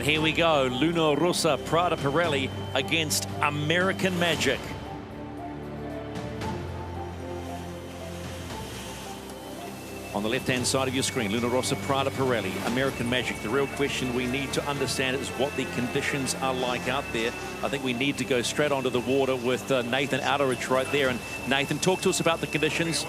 And here we go, Rossa, PRADA Pirelli against American Magic. On the left-hand side of your screen, Rossa, PRADA Pirelli, American Magic. The real question we need to understand is what the conditions are like out there. I think we need to go straight onto the water with Nathan Outeridge right there. And Nathan, talk to us about the conditions.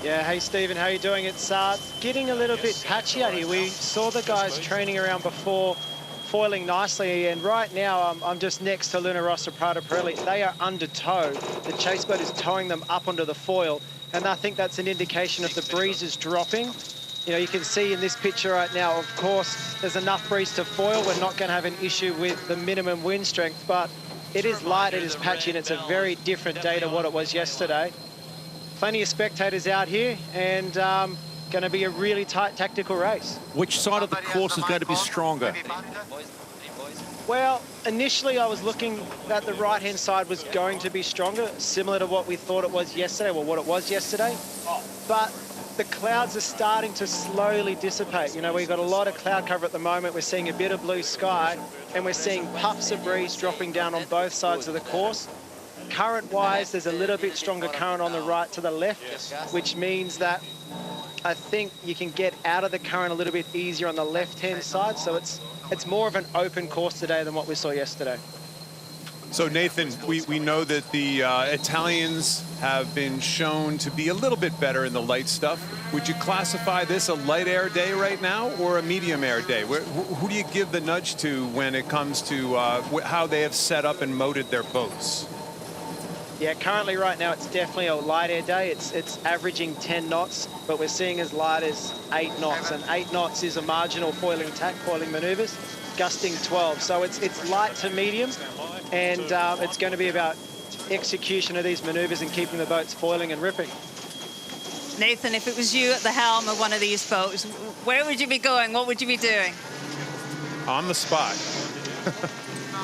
Yeah, hey Stephen, how you doing? It's getting a little bit patchy out here. We saw the guys training around before, foiling nicely, and right now I'm just next to Rossa, PRADA Pirelli. They are under tow. The chase boat is towing them up onto the foil, and I think that's an indication of the breeze is dropping. You know, you can see in this picture right now, of course, there's enough breeze to foil. We're not going to have an issue with the minimum wind strength, but it is light, it is patchy, and it's a very different day to what it was yesterday. Plenty of spectators out here, and going to be a really tight tactical race. Which side of the course is going to be stronger? Well, initially I was looking that the right-hand side was going to be stronger, similar to what we thought it was yesterday, well, what it was yesterday. But the clouds are starting to slowly dissipate. You know, we've got a lot of cloud cover at the moment. We're seeing a bit of blue sky, and we're seeing puffs of breeze dropping down on both sides of the course. Current-wise, there's a little bit stronger current on the right to the left, which means that I think you can get out of the current a little bit easier on the left-hand side. So it's more of an open course today than what we saw yesterday. So Nathan, we know that the Italians have been shown to be a little bit better in the light stuff. Would you classify this a light air day right now or a medium air day? Who do you give the nudge to when it comes to how they have set up and motored their boats? Yeah, currently right now it's definitely a light air day. It's averaging 10 knots, but we're seeing as light as 8 knots, and 8 knots is a marginal foiling tack, foiling manoeuvres, gusting 12. So it's light to medium, and it's going to be about execution of these manoeuvres and keeping the boats foiling and ripping. Nathan, if it was you at the helm of one of these boats, where would you be going? What would you be doing? On the spot.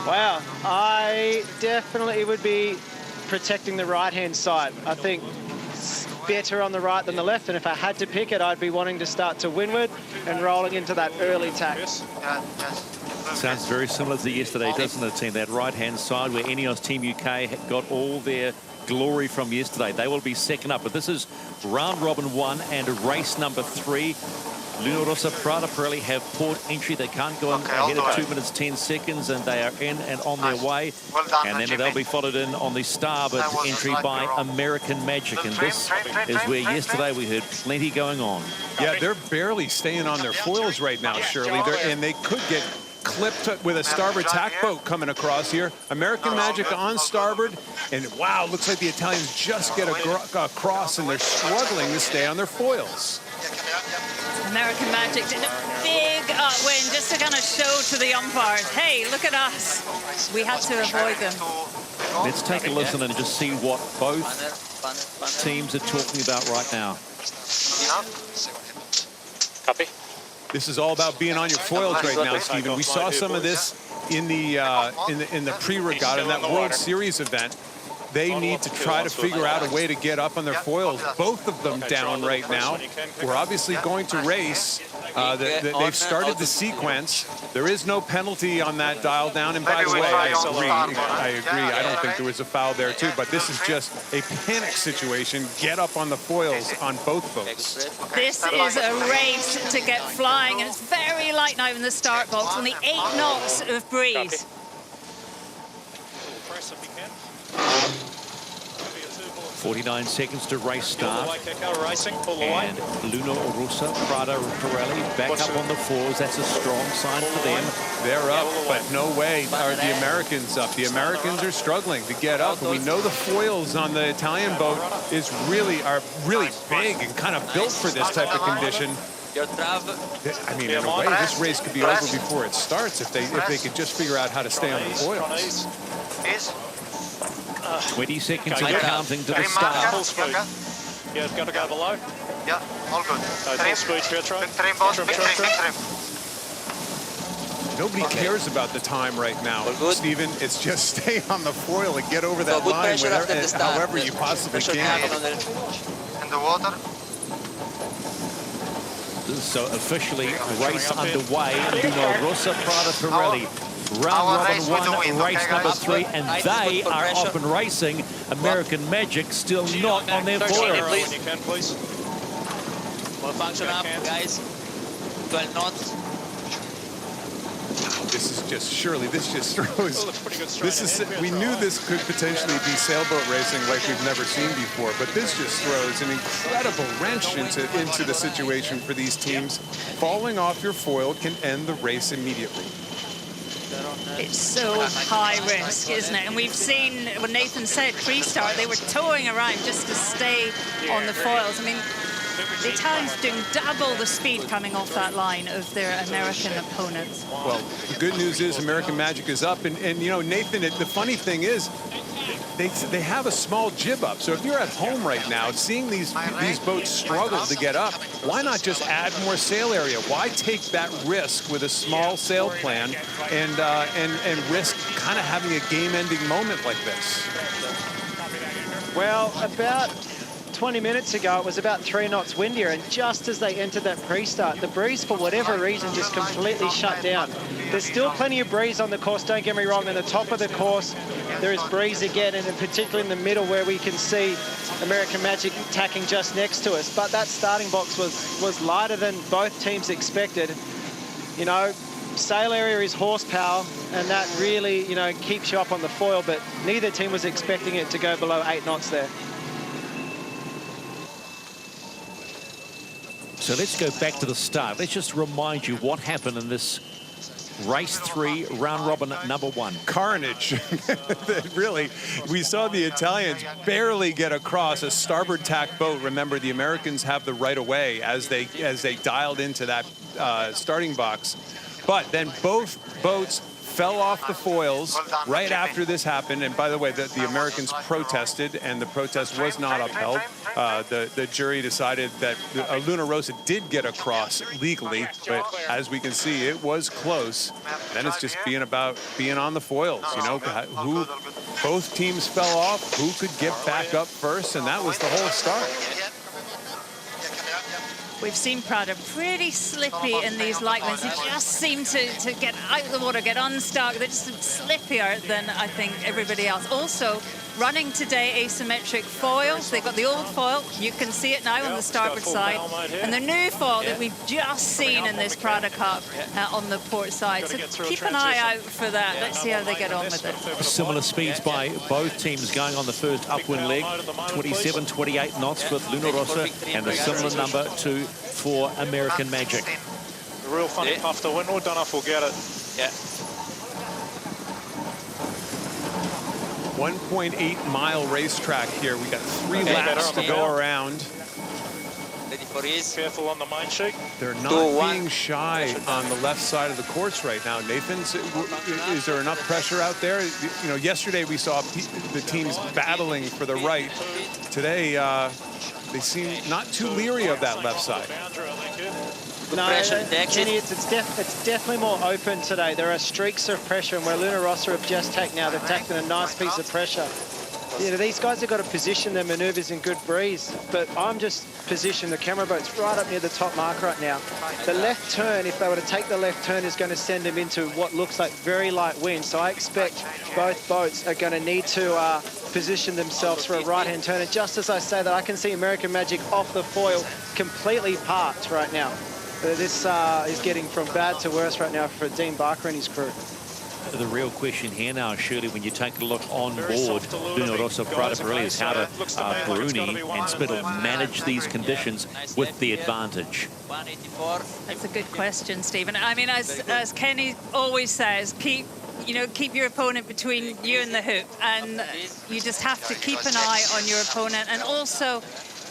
Wow, I definitely would be protecting the right-hand side. I think it's better on the right than the left, and if I had to pick it, I'd be wanting to start to windward and rolling into that early tack. Sounds very similar to yesterday, doesn't it, team? That right-hand side where INEOS Team UK got all their glory from yesterday. They will be second up, but this is round robin 1 and race number 3. Rossa, PRADA Pirelli have port entry. They can't go ahead of 2 minutes 10 seconds, and they are in and on their way. And then they'll be followed in on the starboard entry by American Magic. And this is where yesterday we heard plenty going on. Yeah, they're barely staying on their foils right now, Shirley. And they could get clipped with a starboard tack boat coming across here. American Magic on starboard, and wow, looks like the Italians just get across, and they're struggling to stay on their foils. American Magic did a big upwind just to kind of show to the umpires, hey, look at us. We had to avoid them. Let's take a listen and just see what both teams are talking about right now. Copy. This is all about being on your foils right now, Stephen. We saw some of this in the pre-regatta, in that World Series event. They need to try to figure out a way to get up on their foils. Both of them down right now. We're obviously going to race. They've started the sequence. There is no penalty on that dial down. And by the way, I agree. I don't think there was a foul there too. But this is just a panic situation. Get up on the foils on both boats. This is a race to get flying, and it's very light now in the start box. Only 8 knots of breeze. 49 seconds to race start. And Rossa, PRADA Pirelli back up on the fours. That's a strong sign for them. They're up, but no way are the Americans up. The Americans are struggling to get up. And we know the foils on the Italian boat are really big and kind of built for this type of condition. I mean, in a way, this race could be over before it starts if they could just figure out how to stay on the foils. 20 seconds of counting to the start. Yeah, got to go below. Yeah, all good. Nobody cares about the time right now, Stephen. It's just stay on the foil and get over that line however you possibly can. In the water. So officially race underway. Rossa, PRADA, Pirelli. Round robin 1, race number 3, and they are off and racing. American Magic still not on their foil. When you can, please. More function up, guys. 12 knots. This is just, surely this just throws. Oh, pretty good straight This is, ahead. we knew this could potentially be sailboat racing like we've never seen before, but this just throws an incredible wrench into the situation for these teams. Falling off your foil can end the race immediately. It's so high risk, isn't it? And we've seen, when Nathan said pre-start, they were towing around just to stay on the foils. I mean, the Italians doing double the speed coming off that line of their American opponents. Well, the good news is American Magic is up, and you know, Nathan, the funny thing is, they have a small jib up. So if you're at home right now, seeing these boats struggle to get up, why not just add more sail area? Why take that risk with a small sail plan and risk kind of having a game-ending moment like this? Well, about 20 minutes ago, it was about 3 knots windier, and just as they entered that pre-start, the breeze, for whatever reason, just completely shut down. There's still plenty of breeze on the course, don't get me wrong. In the top of the course, there is breeze again, and in particular in the middle where we can see American Magic tacking just next to us. But that starting box was lighter than both teams expected. You know, sail area is horsepower, and that really, you know, keeps you up on the foil, but neither team was expecting it to go below 8 knots there. So let's go back to the start. Let's just remind you what happened in this race 3, round robin number 1. Carnage. Really, we saw the Italians barely get across a starboard tack boat. Remember, the Americans have the right of way as they dialed into that starting box. But then both boats fell off the foils right after this happened. And by the way, the Americans protested, and the protest was not upheld. The jury decided that Luna Rossa did get across legally, but as we can see, it was close. Then it's just being on the foils, you know, who both teams fell off, who could get back up first, and that was the whole start. We've seen PRADA pretty slippy in these light winds. They just seem to get out of the water, get unstuck. They're just slippier than I think everybody else. Also, running today asymmetric foils. They've got the old foil. You can see it now on the starboard side. And the new foil that we've just seen in this PRADA Cup on the port side. So keep an eye out for that. Let's see how they get on with it. Similar speeds by both teams going on the first upwind leg. 27, 28 knots with Luna Rossa, and a similar number to for American Magic. A real funny puff to windward. Don't know if we'll get it. Yeah. 1.8-mile racetrack here. We got 3 laps to go around. Ready for ease. Careful on the main sheet. They're not being shy on the left side of the course right now. Nathan, is there enough pressure out there? You know, yesterday we saw the teams battling for the right. Today, they seem not too leery of that left side. No, Jenny, it's definitely more open today. There are streaks of pressure, and where Luna Rossa have just tacked now, they've tacked in a nice piece of pressure. You know, these guys have got to position their maneuvers in good breeze, but I'm just positioned, the camera boat's right up near the top mark right now. The left turn, if they were to take the left turn, is going to send them into what looks like very light wind. So I expect both boats are going to need to position themselves for a right-hand turn. And just as I say that, I can see American Magic off the foil, completely parked right now. This is getting from bad to worse right now for Dean Barker and his crew. The real question here now, Shirley, when you take a look on board Luna Rossa, PRADA Pirelli, is how to Bruni and Spittle manage these conditions with the advantage. 184. That's a good question, Stephen. I mean, as Kenny always says, keep your opponent between you and the hoop, and you just have to keep an eye on your opponent, and also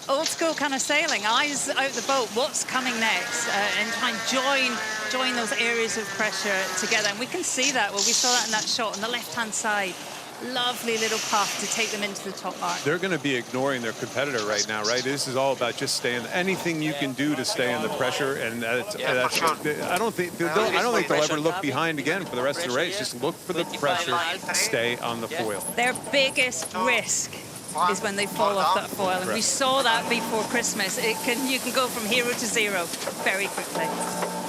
old school kind of sailing, eyes out the boat, what's coming next, and try and join those areas of pressure together. And we can see that. Well, we saw that in that shot on the left-hand side. Lovely little puff to take them into the top mark. They're going to be ignoring their competitor right now, right? This is all about just staying. Anything you can do to stay in the pressure, and that's I don't think they'll ever look behind again for the rest of the race. Just look for the pressure, stay on the foil. Their biggest risk is when they fall off that foil. And we saw that before Christmas. You can go from hero to zero very quickly.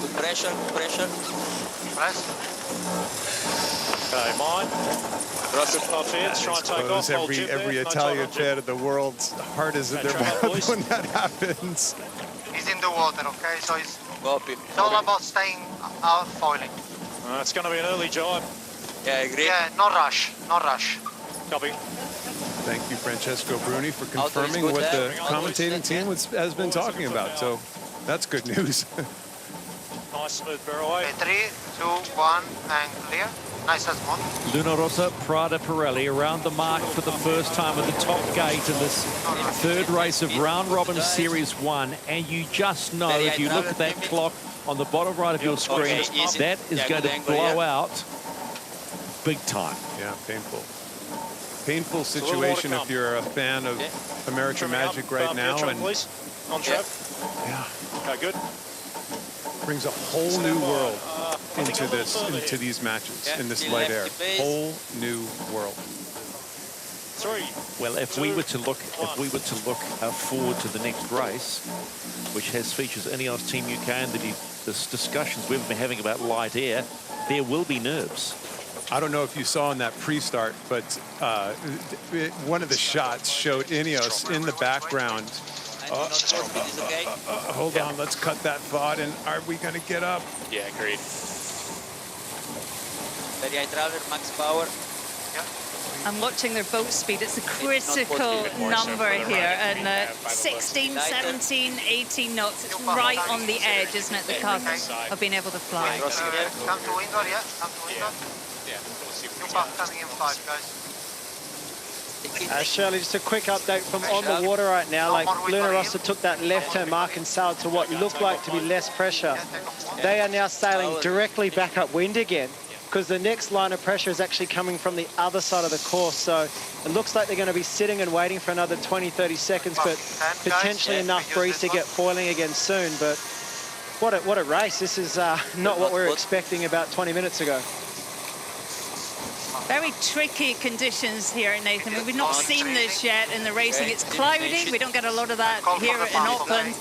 Good pressure, good pressure. Okay, mine. Good puff heads, try and take off. Hold jib Every there, no Italian time on jib. fan of the world's heart is in their mouth when that happens. He's in the water, okay? So it's Copy. all about staying out foiling. It's going to be an early jibe. Yeah, I agree. Yeah, no rush, no rush. Copy. Thank you, Francesco Bruni, for Auto is confirming good what there. the Auto is commentating good, team yeah. has been talking about. So that's good news. Nice smooth barrel away. Okay, 3, 2, 1, and clear. Nice and smooth. Luna Rossa, PRADA Pirelli around the mark for the first time at the top gate in this third race of round robin series 1. And you just know, if you look at that clock on the bottom right of your screen, that is going to blow out big time. Yeah, painful. Painful situation if you're a fan of American Magic right now. Trim, And please. On trap. yeah, Okay, good. brings a whole new world into these matches in this light air. Whole new world. 3. Well, if we were to look forward to the next race, which has features INEOS Team UK and the discussions we've been having about light air, there will be nerves. I don't know if you saw in that pre-start, but one of the shots showed INEOS in the background. Hold on, let's cut that thought. And are we going to get up? Yeah, agreed. Very high traveler, max power. I'm watching their boat speed. It's a critical number here. And 16, 17, 18 knots. It's right on the edge, isn't it, the cusp of being able to fly. Come to window, yeah? Come to window. New path coming in 5, guys. Shirley, just a quick update from on the water right now. Like Luna Rossa took that left-hand mark and sailed to what looked like to be less pressure. They are now sailing directly back upwind again because the next line of pressure is actually coming from the other side of the course. So it looks like they're going to be sitting and waiting for another 20, 30 seconds, but potentially enough breeze to get foiling again soon. But what a race. This is not what we were expecting about 20 minutes ago. Very tricky conditions here, Nathan. We've not seen this yet in the racing. It's cloudy. We don't get a lot of that here in Auckland.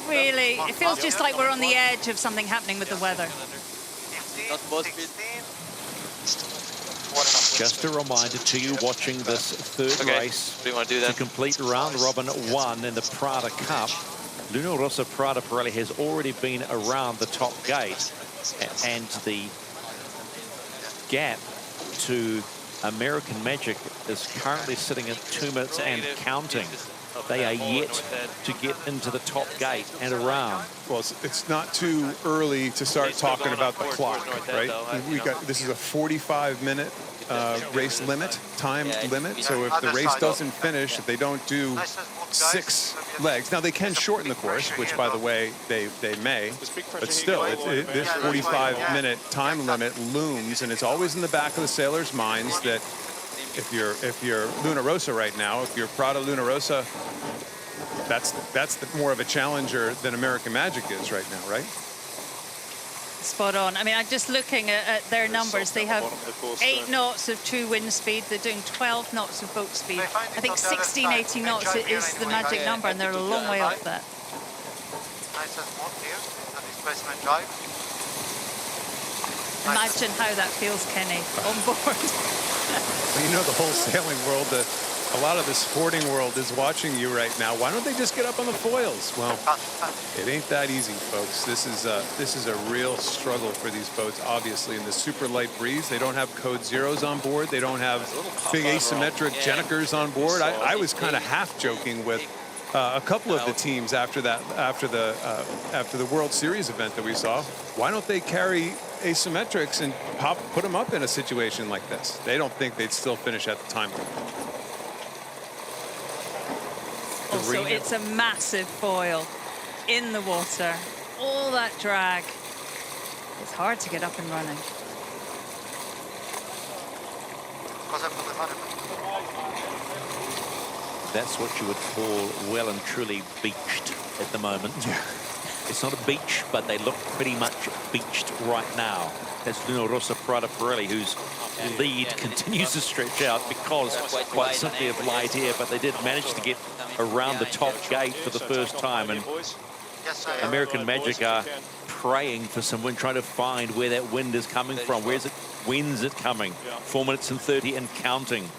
Really, it feels just like we're on the edge of something happening with the weather. Just a reminder to you watching this third race to complete round robin 1 in the PRADA Cup. Luna Rossa PRADA Pirelli has already been around the top gate, and the gap to American Magic is currently sitting at 2 minutes and counting. They are yet to get into the top gate and around. Well, it's not too early to start talking about the clock, right? This is a 45-minute race limit, time limit. So if the race doesn't finish, if they don't do 6 legs, now they can shorten the course, which, by the way, they may, but still, this 45-minute time limit looms, and it's always in the back of the sailors' minds that if you're Luna Rossa right now, if you're PRADA Luna Rossa, that's more of a challenger than American Magic is right now, right? Spot on. I mean, I'm just looking at their numbers. They have 8 knots of true wind speed. They're doing 12 knots of boat speed. I think 16, 18 knots is the magic number, and they're a long way off that. Nice and smooth here, the displacement drive. Imagine how that feels, Kenny, on board. Well, you know, the whole sailing world, a lot of the sporting world is watching you right now. Why don't they just get up on the foils? Well, it ain't that easy, folks. This is a real struggle for these boats, obviously. In the super light breeze, they don't have code zeros on board. They don't have big asymmetric Jennekers on board. I was kind of half joking with a couple of the teams after the World Series event that we saw. Why don't they carry asymmetrics and put them up in a situation like this? They don't think they'd still finish at the time limit. Also, it's a massive foil in the water. All that drag. It's hard to get up and running. That's what you would call well and truly beached at the moment. Yeah. It's not a beach, but they look pretty much beached right now. That's Luna Rossa PRADA Pirelli, who's lead continues to stretch out because quite simply of light air, but they did manage to get around the top gate for the first time. And American Magic are praying for some wind, trying to find where that wind is coming from. When's it coming? 4 minutes and 30 and counting.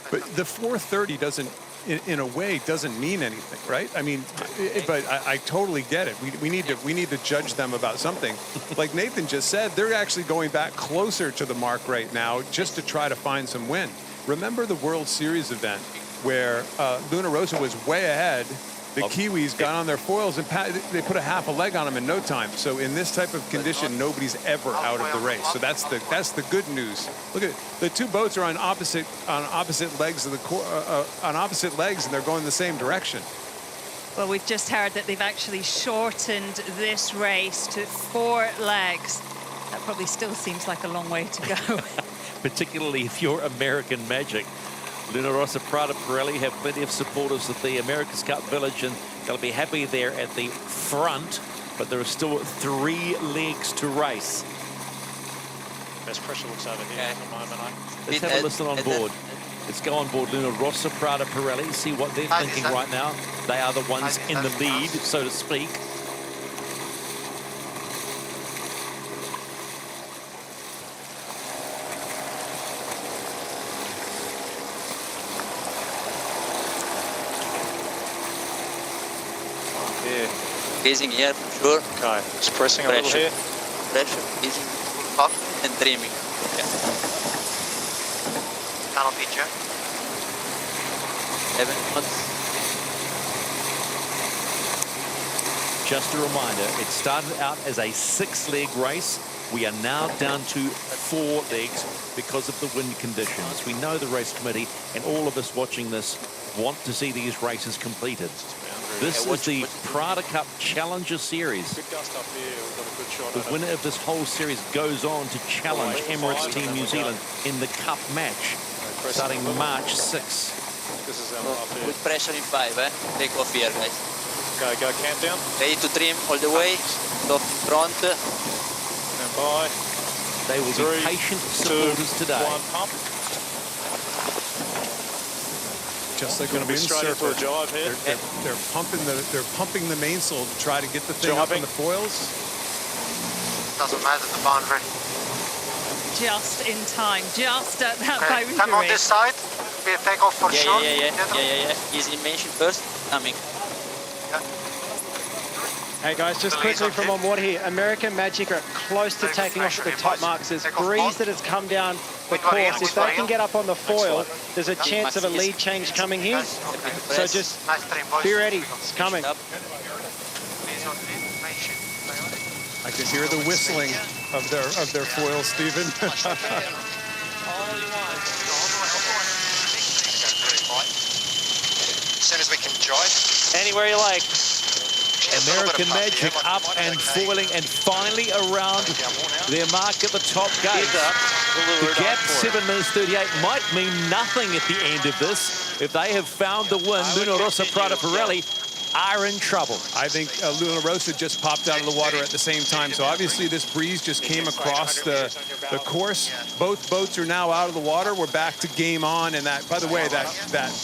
But the 4:30 doesn't, in a way, doesn't mean anything, right? I mean, but I totally get it. We need to judge them about something. Like Nathan just said, they're actually going back closer to the mark right now just to try to find some wind. Remember the World Series event where Luna Rossa was way ahead. The Kiwis got on their foils and they put a half a leg on them in no time. So in this type of condition, nobody's ever out of the race. So that's the good news. Look at it. The two boats are on opposite legs of on opposite legs, and they're going the same direction. Well, we've just heard that they've actually shortened this race to 4 legs. That probably still seems like a long way to go. Particularly if you're American Magic. Luna Rossa, PRADA Pirelli have plenty of supporters at the America's Cup Village, and they'll be happy there at the front, but there are still 3 legs to race. Best pressure looks over here at the moment. Let's have a listen on board. Let's go on board Luna Rossa, PRADA Pirelli, see what they're thinking right now. They are the ones in the lead, so to speak. Gazing here, for sure. Okay, just pressing a little here. Pressure, easy, Up. and trimming. Canal picture. 7 knots. Just a reminder, it started out as a 6-leg race. We are now down to 4 legs because of the wind conditions. We know the race committee and all of us watching this want to see these races completed. This is the PRADA Cup Challenger Series. Good gust up here. We've got a good shot. The winner of this whole series goes on to challenge Emirates Team New Zealand in the Cup match starting March 6th. This is up here. With pressure in 5, Take off here, guys. Go camp down. Ready to trim all the way. Top front. Stand by. They will be patient supporters today. 1 pump. Just like going to be straight into a jive here. They're pumping the mainsail to try to get the thing up on the foils. Doesn't matter the boundary. Just in time, just at that Okay, boundary. come on this side. We take off for sure. Yeah. Easy mention first. Coming. Hey guys, just quickly from on board here, American Magic are close to taking off at the top marks. There's breeze that has come down the course. If they can get up on the foil, there's a chance of a lead change coming here. So just be ready, it's coming. I can hear the whistling of their foils, Stephen. As soon as we can drive. Anywhere you like. American Magic up and foiling and finally around their mark at the top gate. The gap 7 minutes 38 might mean nothing at the end of this. If they have found the win, Luna Rossa, PRADA Pirelli are in trouble. I think Luna Rossa just popped out of the water at the same time. So obviously this breeze just came across the course. Both boats are now out of the water. We're back to game on. And that, by the way, that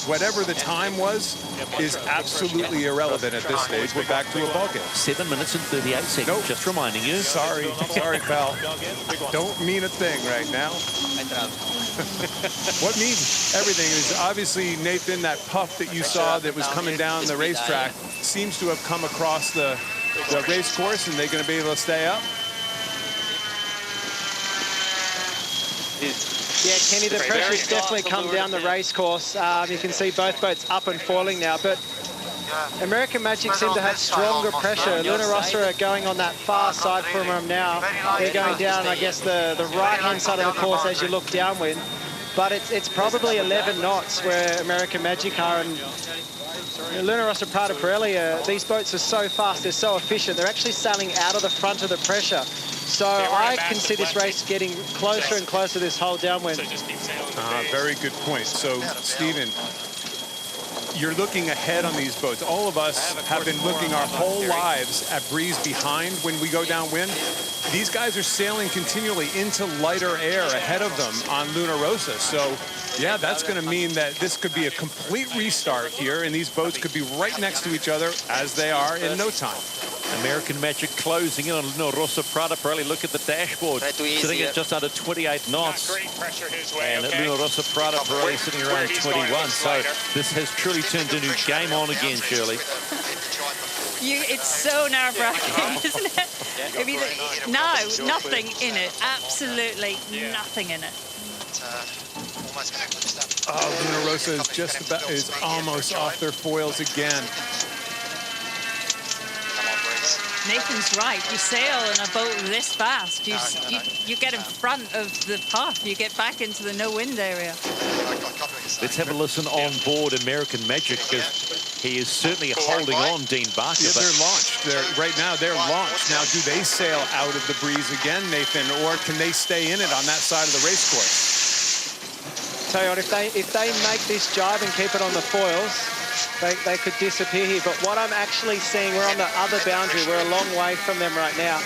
whatever the time was is absolutely irrelevant at this stage. We're back to a ball game. 7 minutes and 38 seconds. Nope. Just reminding you. Sorry, pal. Don't mean a thing right now. What means everything is obviously, Nathan, that puff that you saw that was coming down the racetrack seems to have come across the race course, and they're going to be able to stay up. Yeah, Kenny, the pressure's definitely come down the race course. You can see both boats up and foiling now, but American Magic seem to have stronger pressure. Luna Rossa are going on that far side from them now. They're going down, I guess, the right-hand side of the course as you look downwind. But it's probably 11 knots where American Magic are. And Luna Rossa, PRADA Pirelli, these boats are so fast, they're so efficient. They're actually sailing out of the front of the pressure. So I can see this race getting closer and closer this whole downwind. Very good point. So, Stephen, you're looking ahead on these boats. All of us have been looking our whole lives at breeze behind when we go downwind. These guys are sailing continually into lighter air ahead of them on Luna Rossa. So, yeah, that's going to mean that this could be a complete restart here, and these boats could be right next to each other, as they are, in no time. American Magic closing in on Luna Rossa. PRADA Pirelli, look at the dashboard, sitting at just under 28 knots. Great pressure his way, And Luna Rossa, PRADA Pirelli sitting around 21. So this has truly turned into game on again, Shirley. It's so nerve-wracking, isn't it? I mean, now, nothing in it. Absolutely nothing in it. Oh, Luna Rossa is almost off their foils again. Nathan's right. You sail in a boat this fast. You get in front of the puff. You get back into the no-wind area. Let's have a listen on board American Magic, because he is certainly holding on, Dean Barker. Yeah, they're launched. Right now, they're launched. Now, do they sail out of the breeze again, Nathan, or can they stay in it on that side of the race course? Tell you what, if they make this jibe and keep it on the foils, they could disappear here. But what I'm actually seeing, we're on the other boundary. We're a long way from them right now.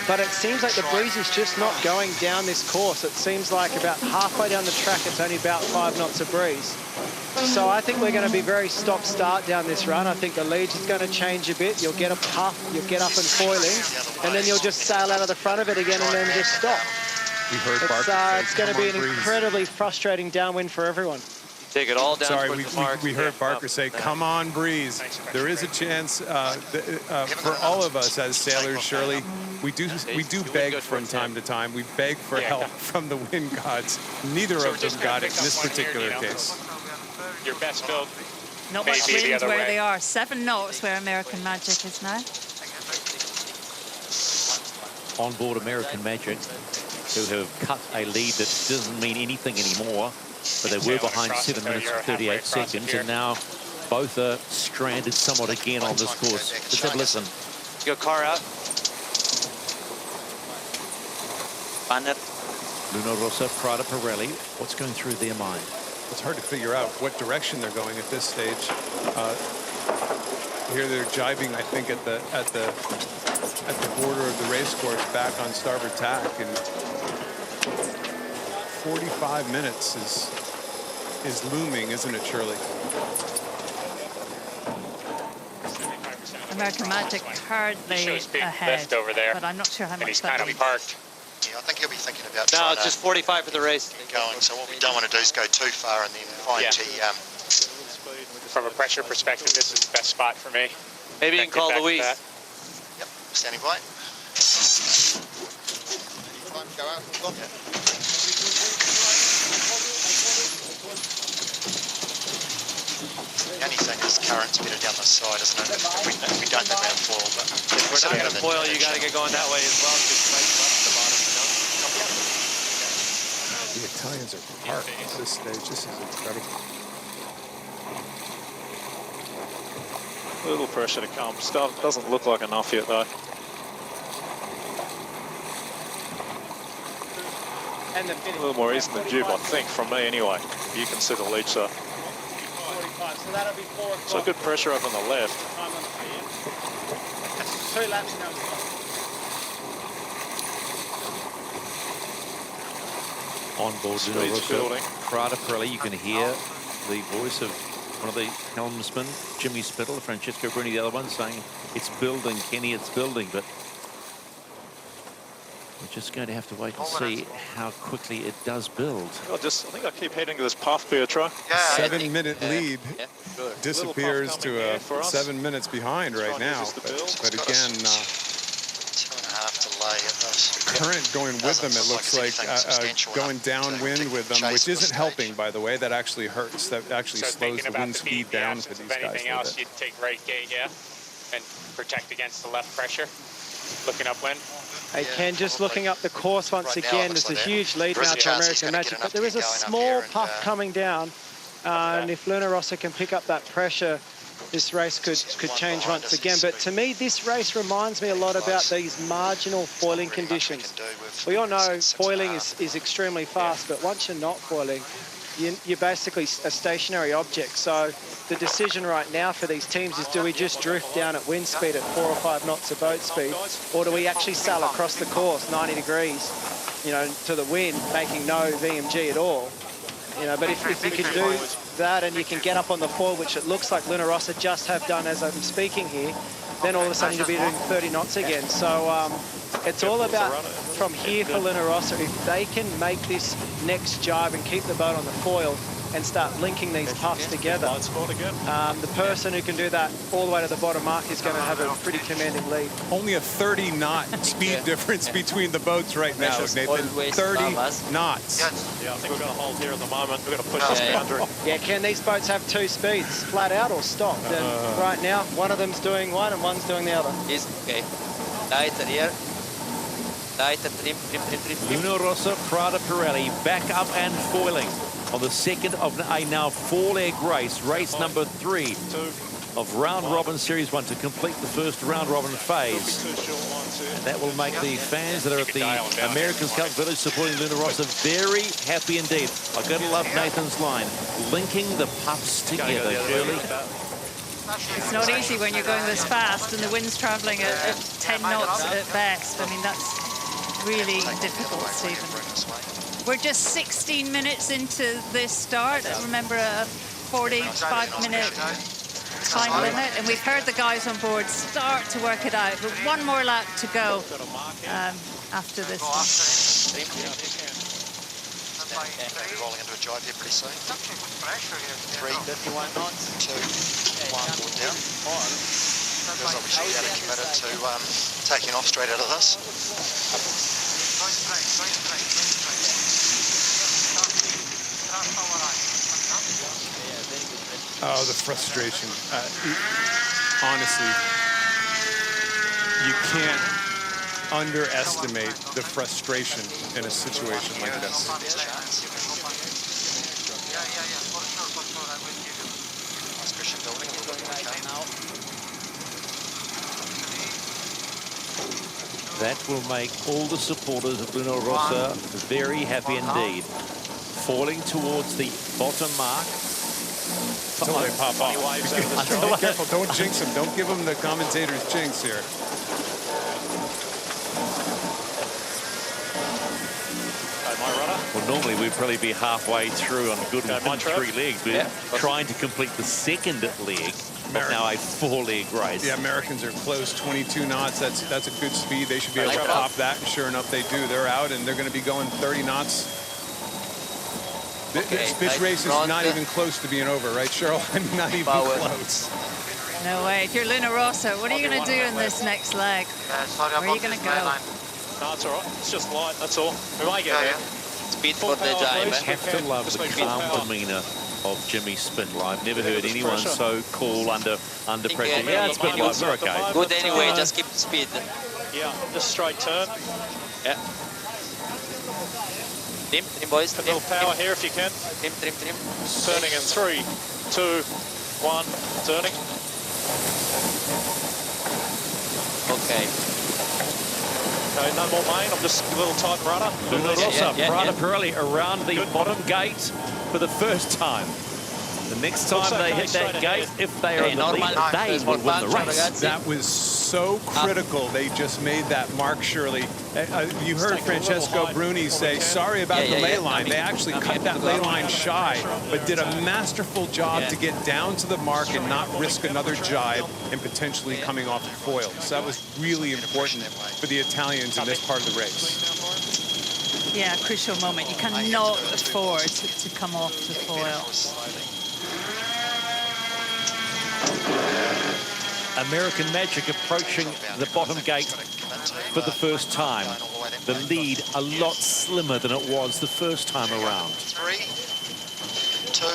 But it seems like the breeze is just not going down this course. It seems like about halfway down the track, it's only about 5 knots of breeze. So I think we're going to be very stop-start down this run. I think the lead is going to change a bit. You'll get a puff, you'll get up and foiling, and then you'll just sail out of the front of it again and then just stop. We heard Barker It's going to be an incredibly frustrating downwind for everyone. Take it all down. Sorry, we heard Barker say, "Come on, breeze." There is a chance for all of us as sailors, Shirley. We do beg from time to time. We beg for help from the wind gods. Neither of them got it in this particular case. Your best build. Not much wind where they are. 7 knots where American Magic is now. On board American Magic, who have cut a lead that doesn't mean anything anymore. But they were behind 7 minutes and 38 seconds, and now both are stranded somewhat again on this course. Let's have a listen. Your car out. Banner. Luna Rossa, PRADA Pirelli. What's going through their mind? It's hard to figure out what direction they're going at this stage. Here they're jibing, I think, at the border of the race course, back on starboard tack, and 45 minutes is looming, isn't it, Shirley? American Magic currently ahead, over there, but I'm not sure how much he's that kind of means. parked. Yeah, I think he'll be thinking about No, trying it's just 45 for the race. to get going. So what we don't want to do is go too far and then find From a pressure perspective, this is the best spot for me. Maybe you can call Louise. Yep, standing by. Go out. The only thing is current's better down the side, isn't it? If we don't go around foil, but If we're not going to foil, you got to get going that way as well. The Italians are parked at this stage. This is incredible. A little pressure to come. Stuff doesn't look like enough yet, though. And A little more easy than Jube, I think, from me anyway. You can see the lead, so. 45, so that'll be 4 o'clock. So good pressure up on the left. Time on the field. 2 laps now. On board Luna Speed's Rossa, building. PRADA Pirelli. You can hear the voice of one of the helmsmen, Jimmy Spittle, Francesco Bruni, the other one, saying, "It's building, Kenny, it's building." But we're just going to have to wait and see how quickly it does build. I think I keep heading to this puff, Pietro. yeah, 7-minute lead disappears coming to here for us. 7 minutes behind right now. But again, 2.5 delay at this. current going with them, it looks like, going downwind with them, which isn't helping, by the way. That actually hurts. That actually slows the wind speed down for these guys. If anything else, you'd take right gate, yeah, and protect against the left pressure, looking upwind. Hey, Ken, just looking up the course once again, there's a huge lead now to American Magic, but there is a small puff coming down, and if Luna Rossa can pick up that pressure, this race could change once again. But to me, this race reminds me a lot about these marginal foiling conditions. We all know foiling is extremely fast, but once you're not foiling, you're basically a stationary object. So the decision right now for these teams is, do we just drift down at wind speed at 4 or 5 knots of boat speed, or do we actually sail across the course 90 degrees, you know, to the wind, making no VMG at all? You know, but if you can do that and you can get up on the foil, which it looks like Luna Rossa just have done as I'm speaking here, then all of a sudden you'll be doing 30 knots again. So it's all about from here for Luna Rossa. If they can make this next jibe and keep the boat on the foil and start linking these puffs together, the person who can do that all the way to the bottom mark is going to have a pretty commanding lead. Only a 30-knot speed difference between the boats right now, Nathan. 30 knots. Yeah, I think we're going to hold here at the moment. We're going to push this boundary. Yeah, can these boats have 2 speeds, flat out or stopped? And right now, one of them's doing one and one's doing the other. Is okay. Lighter here. Lighter, trim. Luna Rossa, Prada Pirelli back up and foiling on the second of a now 4-leg race, race number 3 of round robin series 1 to complete the first round robin phase. And that will make the fans that are at the Americans Cup Village supporting Luna Rossa very happy indeed. I've got to love Nathan's line, linking the puffs together, Shirley. It's not easy when you're going this fast and the wind's traveling at 10 knots at best. I mean, that's really difficult, Stephen. We're just 16 minutes into this start. Remember, a 45-minute time limit, and we've heard the guys on board start to work it out. But one more lap to go after this one. Rolling into a jibe here pretty soon. 3, 51 knots. 2, 1, more down. Because obviously they're committed to taking off straight out of this. Oh, the frustration. Honestly, you can't underestimate the frustration in a situation like this. That will make all the supporters of Luna Rossa very happy indeed. Foiling towards the bottom mark. Until they pop off. Be careful, don't jinx them. Don't give them the commentator's jinx here. Well, normally we'd probably be halfway through on good and 3 legs. We're trying to complete the second leg, but now a 4-leg race. The Americans are close, 22 knots. That's a good speed. They should be able to pop that, and sure enough, they do. They're out, and they're going to be going 30 knots. This race is not even close to being over, right, Cheryl? I mean, not even close. No way. If you're Luna Rossa, what are you going to do in this next leg? Where are you going to go? No, it's all right. It's just light, that's all. We might get there. Speed for the jibe. I have to love the calm demeanour of Jimmy Spindler. I've never heard anyone so cool under pressure. Yeah, it's a bit light. We're okay. Good anyway, just keep the speed. Yeah, just straight turn. Yeah. Trim, boys. A little power here if you can. Trim. Turning in 3, 2, 1, turning. Okay. Okay, no more main. I'm just a little tight rudder. Luna Rossa, Prada Pirelli around the bottom gate for the first time. The next time they hit that gate, if they are in the lead, they will win the race. That was so critical. They just made that mark, Shirley. You heard Francesco Bruni say, sorry about the ley line. They actually cut that ley line shy, but did a masterful job to get down to the mark and not risk another jibe and potentially coming off the foil. So that was really important for the Italians in this part of the race. Yeah, crucial moment. You cannot afford to come off the foil. American Magic approaching the bottom gate for the first time. The lead a lot slimmer than it was the first time around. 3, 2,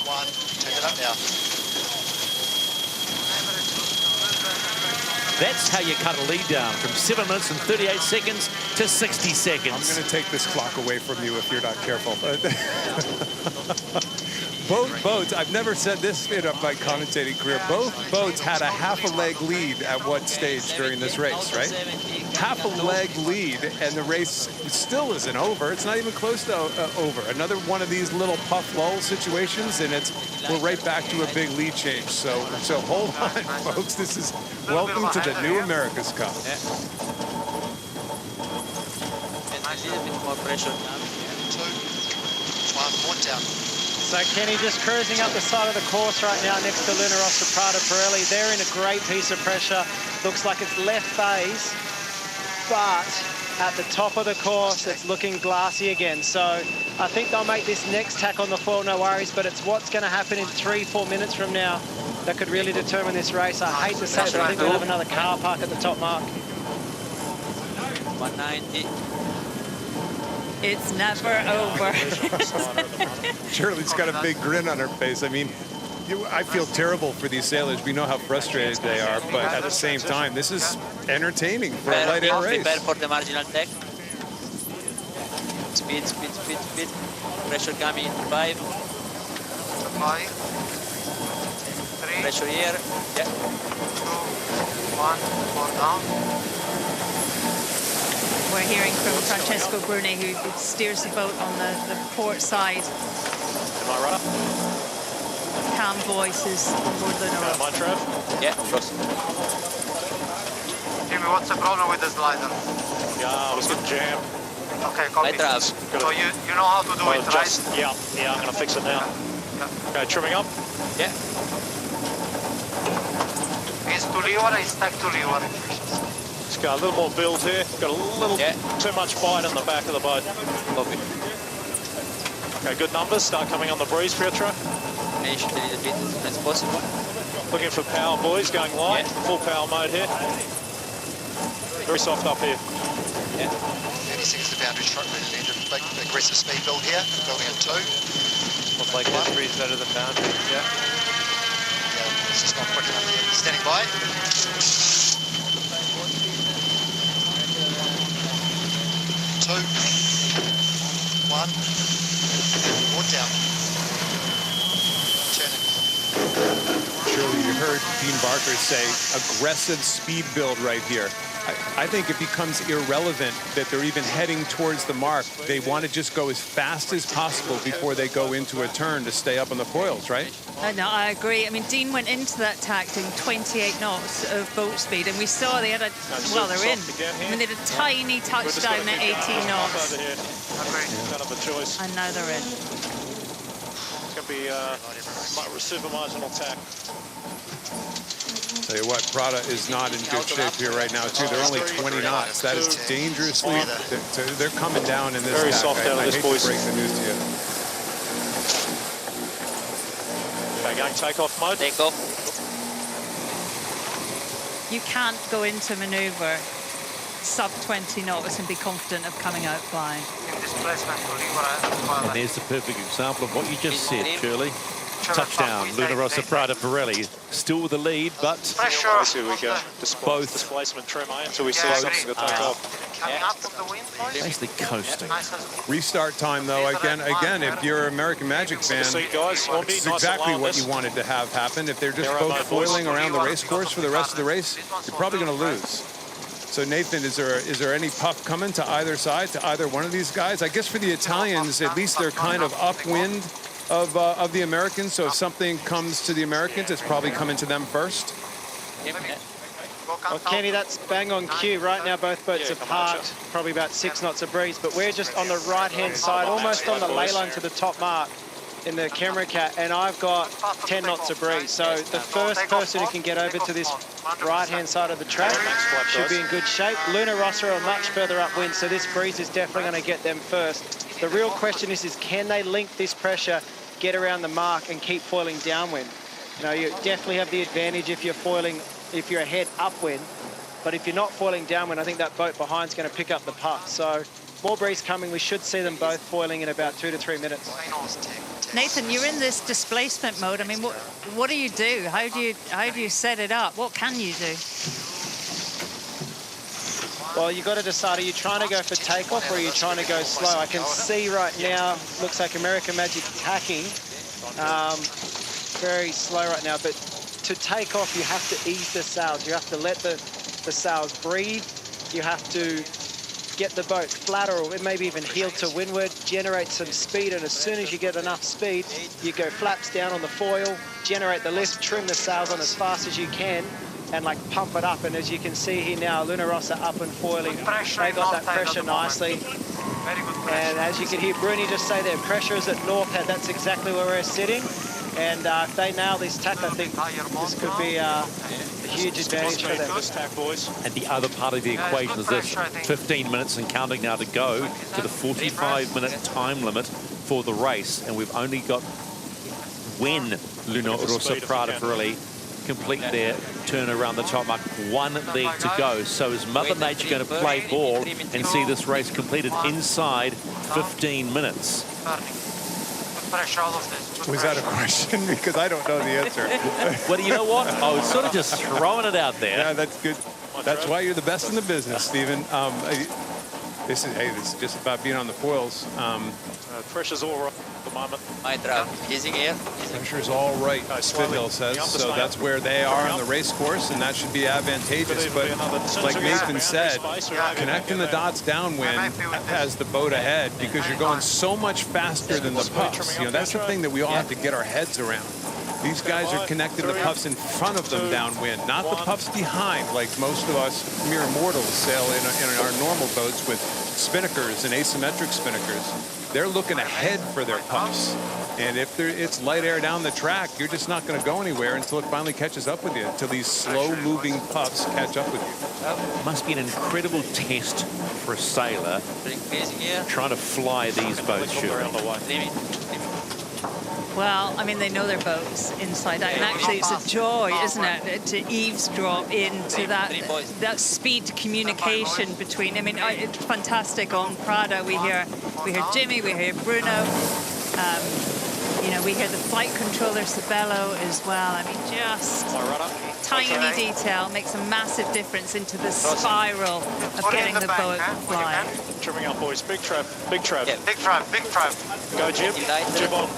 1, turn it up now. That's how you cut a lead down from 7 minutes and 38 seconds to 60 seconds. I'm going to take this clock away from you if you're not careful. both boats, I've never said this in my commentating career, both boats had a half a leg lead at one stage during this race, right? Half a leg lead, and the race still isn't over. It's not even close to over. Another one of these little puff lull situations, and we're right back to a big lead change. So hold on, folks. This is welcome to the new America's Cup. A little bit more pressure now. 2, 1, more down. So Kenny just cruising up the side of the course right now next to Rossa, PRADA Pirelli. They're in a great piece of pressure. Looks like it's left phase, but at the top of the course, it's looking glassy again. So I think they'll make this next tack on the foil, no worries, but it's what's going to happen in 3-4 minutes from now that could really determine this race. I hate to say it, but I think we'll have another car park at the top mark. 190. It's never over. Shirley's got a big grin on her face. I mean, I feel terrible for these sailors. We know how frustrated they are, but at the same time, this is entertaining for a light air race. Prepare for the marginal deck. Speed, speed, speed, speed. Pressure coming in 5. 5, 3, Pressure here. Yeah. 2, 1, more down. We're hearing from Francesco Bruni, who steers the boat on the port side. Am I right? Calm voices on board Luna Rossa. Am I, Trev? Yeah, Rossa. Jimmy, what's the problem with the slider? Yeah, I was getting jammed. Okay, copy. Right, Trav. So you know how to do it, right? Yeah, I'm going to fix it now. Okay, trimming up. Yeah. Is to leeward, is stack to leeward. It's got a little more build here. Got a little too much bite in the back of the boat. Copy. Okay, good numbers. Start coming on the breeze, Pietro. Manage a little bit as possible. Looking for power, boys. Going light. Yeah. Full power mode here. Very soft up here. Yeah. 30 seconds to boundary stroke. We need to make aggressive speed build here. Building at 2. Looks like this breeze better than boundary. Yeah. Yeah, it's just not quick enough here. Standing by. 2, 1, more down. Turning. Shirley, you heard Dean Barker say aggressive speed build right here. I think it becomes irrelevant that they're even heading towards the mark. They want to just go as fast as possible before they go into a turn to stay up on the foils, right? No, I agree. I mean, Dean went into that tack doing 28 knots of boat speed, and we saw they had well, they're in. I mean, they had a tiny touchdown at 18 knots. Kind of a choice. And now they're in. It's going to be a super marginal tack. Tell you what, PRADA is not in good shape here right now, too. They're only 20 knots. That is dangerously... They're coming down in this Very tack. soft out of this, I hate boys. to break the news to you. Okay, going takeoff mode. Take off. You can't go into manoeuvre sub 20 knots and be confident of coming out flying. And there's the perfect example of what you just said, Shirley. Touchdown, Rossa, PRADA Pirelli. Still with the lead, but Pressure. Here we go. Both. Displacement trim until we see something to take off. Coming up from the wind, boys. basically coasting. Restart time, though, again, if you're an American Magic fan, See, guys, it's exactly what you wanted to have happen. If they're just both foiling around the race course for the rest of the race, you're probably going to lose. So, Nathan, is there any puff coming to either side, to either one of these guys? I guess for the Italians, at least they're kind of upwind of the Americans. So if something comes to the Americans, it's probably coming to them first. Well, Kenny, that's bang on cue. Right now, both boats are parked, probably about 6 knots of breeze, but we're just on the right-hand side, almost on the ley line to the top mark in the camera cat, and I've got 10 knots of breeze. So the first person who can get over to this right-hand side of the track should be in good shape. Rossa are much further upwind, so this breeze is definitely going to get them first. The real question is can they link this pressure, get around the mark, and keep foiling downwind? You know, you definitely have the advantage if you're foiling, if you're ahead upwind, but if you're not foiling downwind, I think that boat behind is going to pick up the puff. So more breeze coming. We should see them both foiling in about 2 to 3 minutes. Nathan, you're in this displacement mode. I mean, what do you do? How do you set it up? What can you do? Well, you've got to decide, are you trying to go for takeoff or are you trying to go slow? I can see right now, looks like American Magic tacking. Very slow right now, but to take off, you have to ease the sails. You have to let the sails breathe. You have to get the boat flatter or maybe even heel to windward, generate some speed, and as soon as you get enough speed, you go flaps down on the foil, generate the lift, trim the sails on as fast as you can, and like pump it up. And as you can see here now, Luna Rossa up and foiling. They got that pressure nicely. And as you can hear Bruni just say their pressure is at North Head. That's exactly where we're sitting. And if they nail this tack, I think this could be a huge advantage for them. And the other part of the equation is this: 15 minutes and counting now to go to the 45-minute time limit for the race. And we've only got, when Luna Rossa PRADA Pirelli complete their turn around the top mark, one leg to go. So is Mother Nature going to play ball and see this race completed inside 15 minutes? Was that a question? Because I don't know the answer. Well, you know what? I was sort of just throwing it out there. Yeah, that's good. That's why you're the best in the business, Stephen. This is just about being on the foils. Pressure's all right at the moment. Easing here. Pressure's all right, Spithill says. So that's where they are on the race course, and that should be advantageous. But like Nathan said, connecting the dots downwind has the boat ahead because you're going so much faster than the puffs. You know, that's the thing that we all have to get our heads around. These guys are connecting the puffs in front of them downwind, not the puffs behind, like most of us mere mortals sail in our normal boats with spinnakers and asymmetric spinnakers. They're looking ahead for their puffs. And if it's light air down the track, you're just not going to go anywhere until it finally catches up with you, until these slow-moving puffs catch up with you. It must be an incredible test for a sailor trying to fly these boats, Well, I mean, they know their boats inside out, and actually it's a joy, isn't it, to eavesdrop into that speed communication between. I mean, it's fantastic on PRADA. We hear Jimmy, we hear Bruno. You know, we hear the flight controller Sabello as well. I mean, just tiny detail makes a massive difference into the spiral of getting the boat flying. Trimming up, boys. Big trap, big trap. Yeah, big trap, big trap. Go, Jim. Jim on.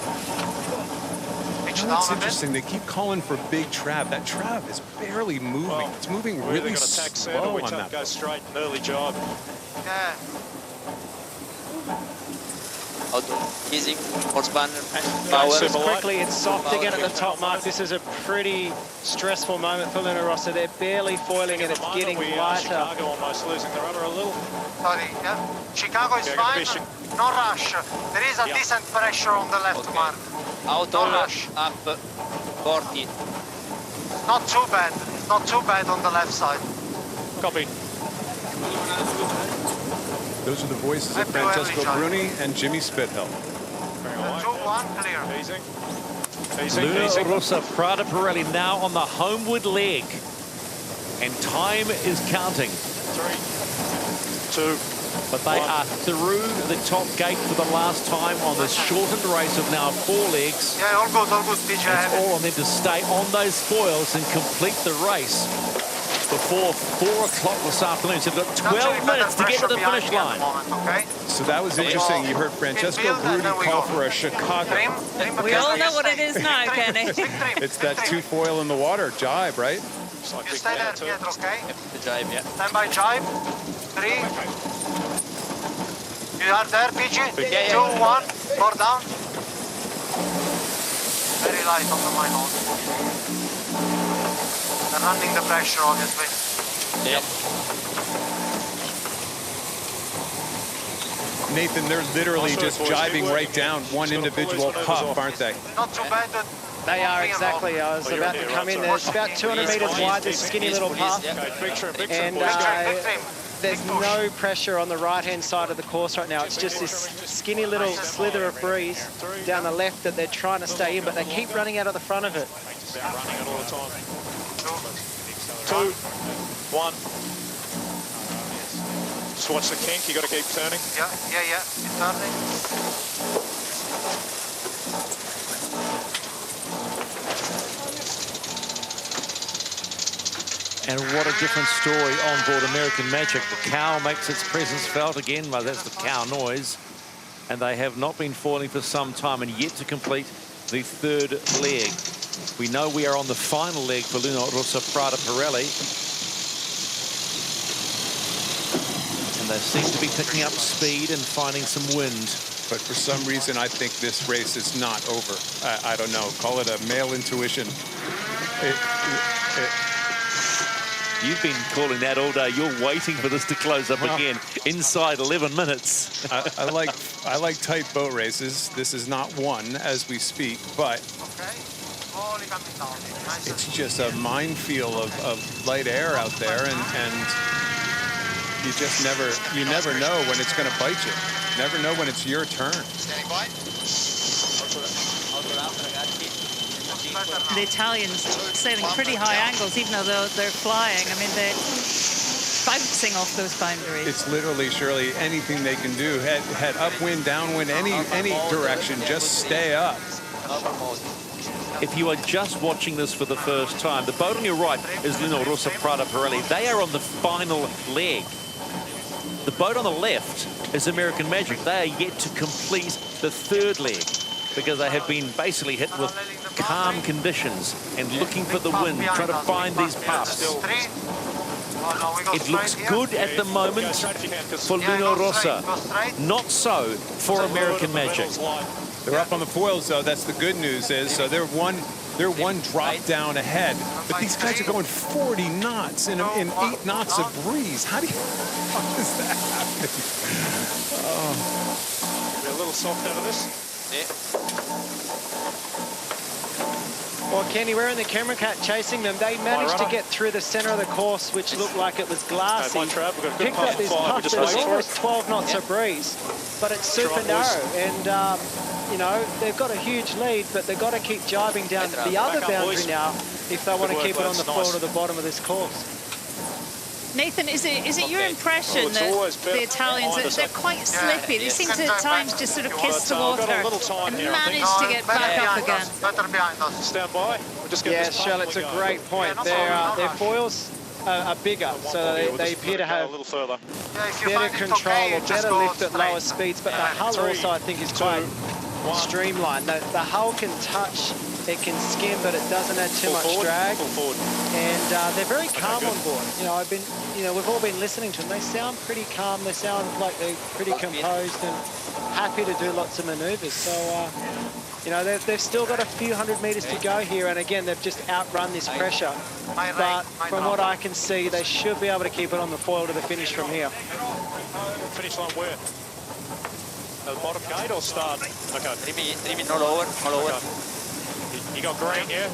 That's interesting. They keep calling for big trap. That trap is barely moving. It's moving really slow on that. Go straight, an early job. Yeah. Easing, horseman, Quickly, it's soft again at the top mark. This is a pretty stressful moment for Luna Rossa. They're barely foiling and it's getting lighter. Chicago almost losing the rudder a little. Sorry, yeah. Chicago is fine. No rush. There is a decent pressure on the left mark. Out No rush. up 40. Not too bad. Not too bad on the left side. Copy. Those are the voices of Francesco Bruni and Jimmy Spithill. 2-1 clear. Easing. Luna Rossa PRADA Pirelli now on the homeward leg. And time is counting. 3, 2, But they are through the top gate for the last time on this shortened race of now 4 legs. Yeah, all good, PJ. It's all on them to stay on those foils and complete the race before 4 o'clock this afternoon. So they've got 12 minutes to get to the finish line. So that was interesting. You heard Francesco Bruni call for a Chicago. We all know what it is now, Kenny. It's that 2 foil in the water, jibe, right? You stay there, Pietro, okay? The jibe, yeah. Stand by jibe. 3. You are there, PJ? 2, 1. 4 down. Very light on the minor. They're running the pressure, obviously. Yep. Nathan, they're literally just jibing right down one individual puff, aren't they? Not too bad. They are, exactly. I was about to come in there. It's about 200 metres wide, this skinny little puff. And there's no pressure on the right-hand side of the course right now. It's just this skinny little slither of breeze down the left that they're trying to stay in, but they keep running out of the front of it. Running it all the time. 2, 1. Just watch the kink. You got to keep turning. Yeah. Keep turning. And what a different story on board American Magic. The cow makes its presence felt again. Well, that's the cow noise. And they have not been foiling for some time and yet to complete the third leg. We know we are on the final leg for Luna Rossa Prada Pirelli. And they seem to be picking up speed and finding some wind. But for some reason, I think this race is not over. I don't know. Call it a male intuition. You've been calling that all day. You're waiting for this to close up again inside 11 minutes. I like tight boat races. This is not one as we speak, but it's just a minefield of light air out there, and you just never know when it's going to bite you. Never know when it's your turn. The Italians sailing pretty high angles, even though they're flying. I mean, they're bouncing off those boundaries. It's literally, Shirley, anything they can do. Head upwind, downwind, any direction, just stay up. If you are just watching this for the first time, the boat on your right is Luna Rossa Prada Pirelli. They are on the final leg. The boat on the left is American Magic. They are yet to complete the third leg because they have been basically hit with calm conditions and looking for the wind, trying to find these puffs. It looks good at the moment for Luna Rossa. Not so for American Magic. They're up on the foils, though. That's the good news is. So they're one drop down ahead. But these guys are going 40 knots in 8 knots of breeze. How is that happening? Be a little soft out of this. Well, Kenny, we're in the camera cat chasing them. They managed to get through the center of the course, which looked like it was glassy. Picked up this puff that's almost 12 knots of breeze, but it's super narrow. And, you know, they've got a huge lead, but they've got to keep jibing down the other boundary now if they want to keep it on the foil to the bottom of this course. Nathan, is it your impression that the Italians, they're quite slippy? They seem to at times just sort of kiss the water and manage to get back up again. Stand by. Yeah, Shell, it's a great point. Their foils are bigger, so they appear to have better control or better lift at lower speeds, but the hull also, I think, is quite streamlined. The hull can touch, it can skim, but it doesn't add too much drag. And they're very calm on board. We've all been listening to them. They sound pretty calm. They sound like they're pretty composed and happy to do lots of maneuvers. So, they've still got a few hundred meters to go here. And again, they've just outrun this pressure. But from what I can see, they should be able to keep it on the foil to the finish from here. Finish line where? At the bottom gate or start? Okay. 3 minutes, all over. Okay. You got green, yeah?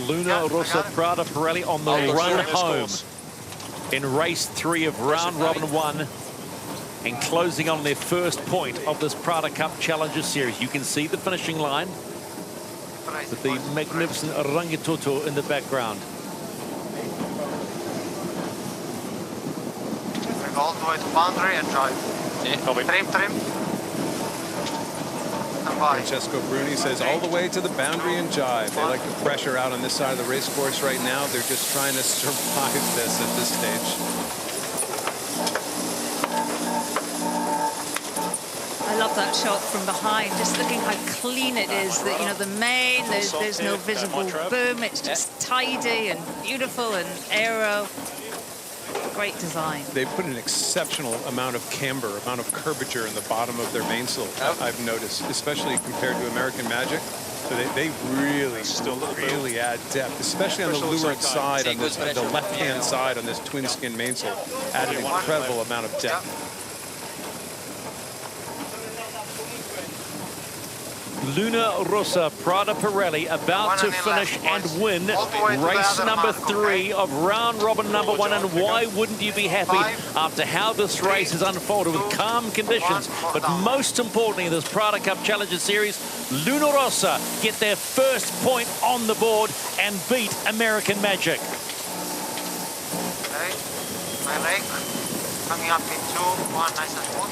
Luna Rossa Prada Pirelli on the run home in race 3 of round robin 1 and closing on their first point of this Prada Cup Challenger Series. You can see the finishing line with the magnificent Rangitoto in the background. All the way to boundary and drive. Trim. Francesco Bruni says all the way to the boundary and jive. They like the pressure out on this side of the race course right now. They're just trying to survive this at this stage. I love that shot from behind, just looking how clean it is. That the main, there's no visible boom. It's just tidy and beautiful and aero. Great design. They put an exceptional amount of camber, amount of curvature in the bottom of their mainsail. I've noticed, especially compared to American Magic. So they really add depth, especially on the leeward side, on the left-hand side on this twin-skin mainsail. Add an incredible amount of depth. Luna Rossa Prada Pirelli about to finish and win race number 3 of round robin number 1. And why wouldn't you be happy after how this race has unfolded with calm conditions? But most importantly in this Prada Cup Challenger Series, Luna Rossa get their first point on the board and beat American Magic. Okay, my leg coming up in 2, 1, nice and smooth.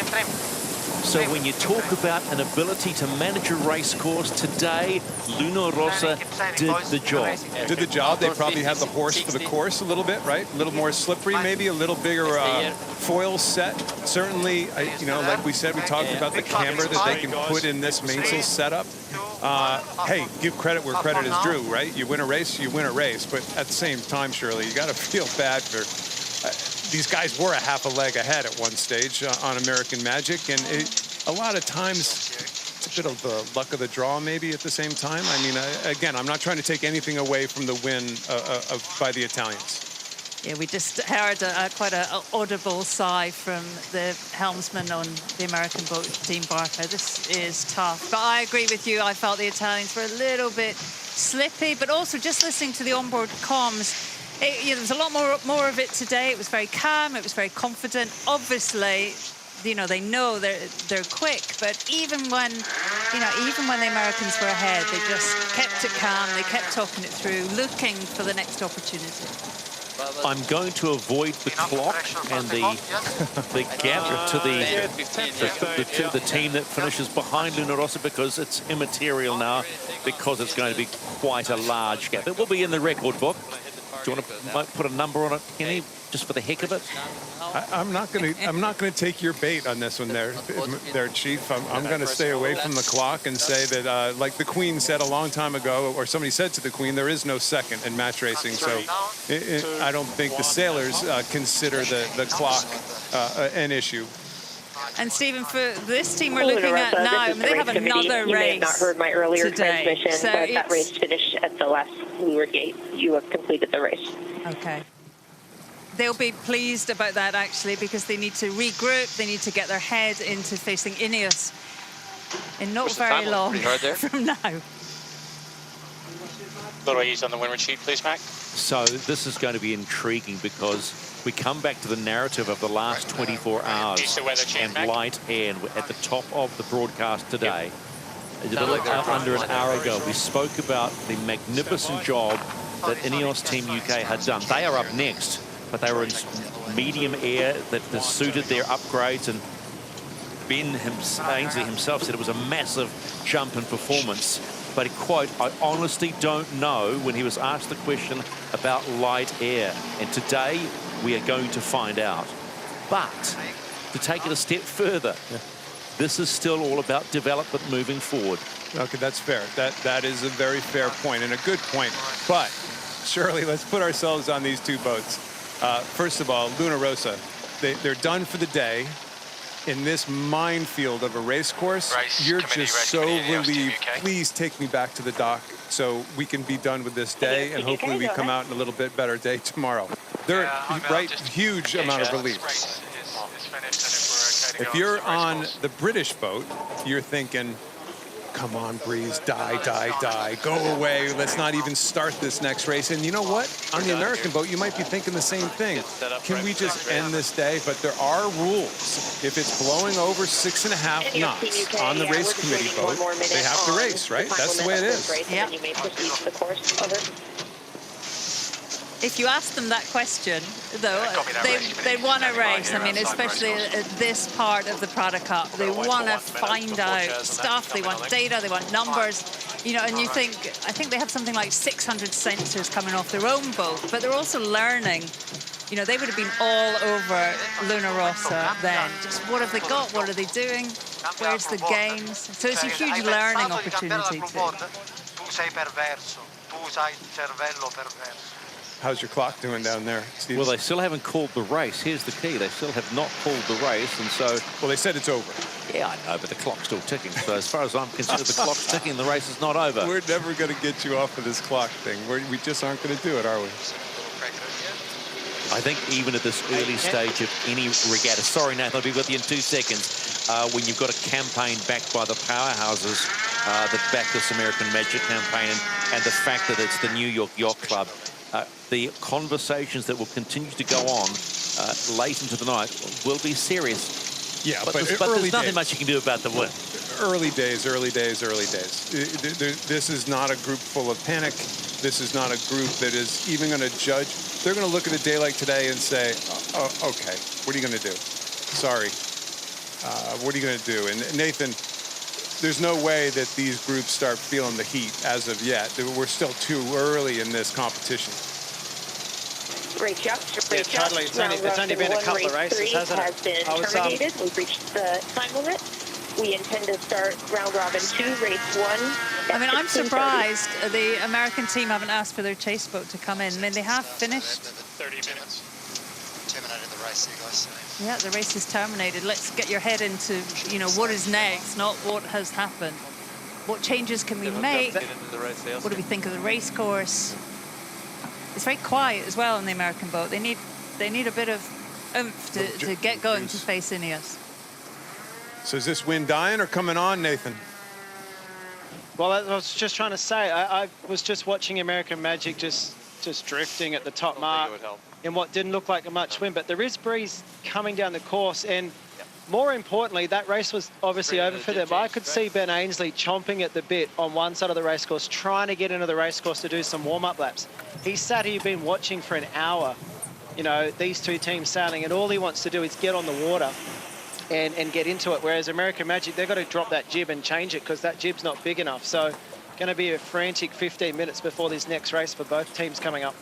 Trim. So when you talk about an ability to manage a race course, today, Luna Rossa did the job. Did the job. They probably have the horse for the course a little bit, right? A little more slippery, maybe a little bigger foil set. Certainly, you know, like we said, we talked about the camber that they can put in this mainsail setup. Hey, give credit where credit is due, right? You win a race, you win a race. But at the same time, Shirley, you got to feel bad for... these guys were a half a leg ahead at one stage on American Magic, and a lot of times it's a bit of the luck of the draw maybe at the same time. I mean, again, I'm not trying to take anything away from the win by the Italians. Yeah, we just heard quite an audible sigh from the helmsman on the American boat, Team Barker. This is tough, but I agree with you. I felt the Italians were a little bit slippy, but also just listening to the onboard comms, there was a lot more of it today. It was very calm. It was very confident. Obviously, you know, they know they're quick, but even when the Americans were ahead, they just kept it calm. They kept talking it through, looking for the next opportunity. I'm going to avoid the clock and the gap to the team that finishes behind Luna Rossa, because it's immaterial now, because it's going to be quite a large gap. It will be in the record book. Do you want to put a number on it, Kenny, just for the heck of it? I'm not going to take your bait on this one, there, Chief. I'm going to stay away from the clock and say that, like the Queen said a long time ago, or somebody said to the Queen, there is no second in match racing. So I don't think the sailors consider the clock an issue. And Stephen, for this team we're looking at now, I mean, they have another race. You may have not heard my earlier transmission, so but that race finished at the last leeward gate. You have completed the race. Okay. They'll be pleased about that, actually, because they need to regroup. They need to get their head into facing INEOS in not very long from now. Little ease on the windward sheet, please, Mac. So this is going to be intriguing, because we come back to the narrative of the last 24 hours and light air at the top of the broadcast today. Under an hour ago, we spoke about the magnificent job that INEOS Team UK had done. They are up next, but they were in medium air that suited their upgrades, and Ben Ainsley himself said it was a massive jump in performance. But, quote, I honestly don't know, when he was asked the question about light air. And today, we are going to find out. But, to take it a step further, this is still all about development moving forward. Okay, that's fair. That is a very fair point, and a good point. But, Shirley, let's put ourselves on these two boats. First of all, Luna Rossa, they're done for the day. In this minefield of a race course, you're just so relieved. Please take me back to the dock so we can be done with this day, and hopefully we come out in a little bit better day tomorrow. They're huge amount of relief. If you're on the British boat, you're thinking, come on, Breeze, die, go away. Let's not even start this next race. And you know what? On the American boat, you might be thinking the same thing. Can we just end this day? But there are rules. If it's blowing over 6.5 knots on the race committee boat, they have to race, right? That's the way it is. Yeah. If you ask them that question, though, they want to race. I mean, especially at this part of the PRADA Cup, they want to find out stuff. They want data. They want numbers. You know, and you think, I think they have something like 600 sensors coming off their own boat, but they're also learning. You know, they would have been all over Luna Rossa then. Just what have they got? What are they doing? Where's the games? So it's a huge learning opportunity too. How's your clock doing down there, Steve? Well, they still haven't called the race. Here's the key. They still have not called the race, and so... Well, they said it's over. Yeah, I know, but the clock's still ticking. So as far as I'm concerned, the clock's ticking, the race is not over. We're never going to get you off of this clock thing. We just aren't going to do it, are we? I think even at this early stage of any regatta... Sorry, Nathan, I'll be with you in 2 seconds. When you've got a campaign backed by the powerhouses that back this American Magic campaign, and the fact that it's the New York Yacht Club, the conversations that will continue to go on late into the night will be serious. Yeah, but there's nothing much you can do about the win. Early days. This is not a group full of panic. This is not a group that is even going to judge. They're going to look at a day like today and say, oh, okay, what are you going to do? Sorry. What are you going to do? And Nathan, there's no way that these groups start feeling the heat as of yet. We're still too early in this competition. Great job. Great job. Totally. It's only been a couple of races, hasn't it? Has been terminated. We've reached the time limit. We intend to start round robin 2, race 1. I mean, I'm surprised the American team haven't asked for their chase boat to come in. I mean, they have finished. 30 minutes. Terminated the race there, guys. So. Yeah, the race is terminated. Let's get your head into, you know, what is next, not what has happened. What changes can we make? What do we think of the race course? It's very quiet as well on the American boat. They need a bit of oomph to get going to face INEOS. So is this wind dying or coming on, Nathan? Well, I was just trying to say, I was just watching American Magic just drifting at the top mark in what didn't look like much wind, but there is breeze coming down the course, and more importantly, that race was obviously over for them. I could see Ben Ainsley chomping at the bit on one side of the racecourse, trying to get into the racecourse to do some warm-up laps. He sat here, been watching for an hour, you know, these two teams sailing, and all he wants to do is get on the water and get into it, whereas American Magic, they've got to drop that jib and change it because that jib's not big enough. So going to be a frantic 15 minutes before this next race for both teams coming up.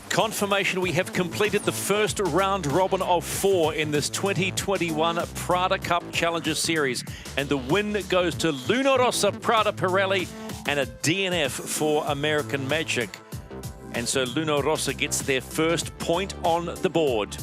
Confirmation we have completed the first round robin of 4 in this 2021 PRADA Cup Challenger Series. And the win goes to Rossa, PRADA Pirelli, and a DNF for American Magic. And so Rossa gets their first point on the board.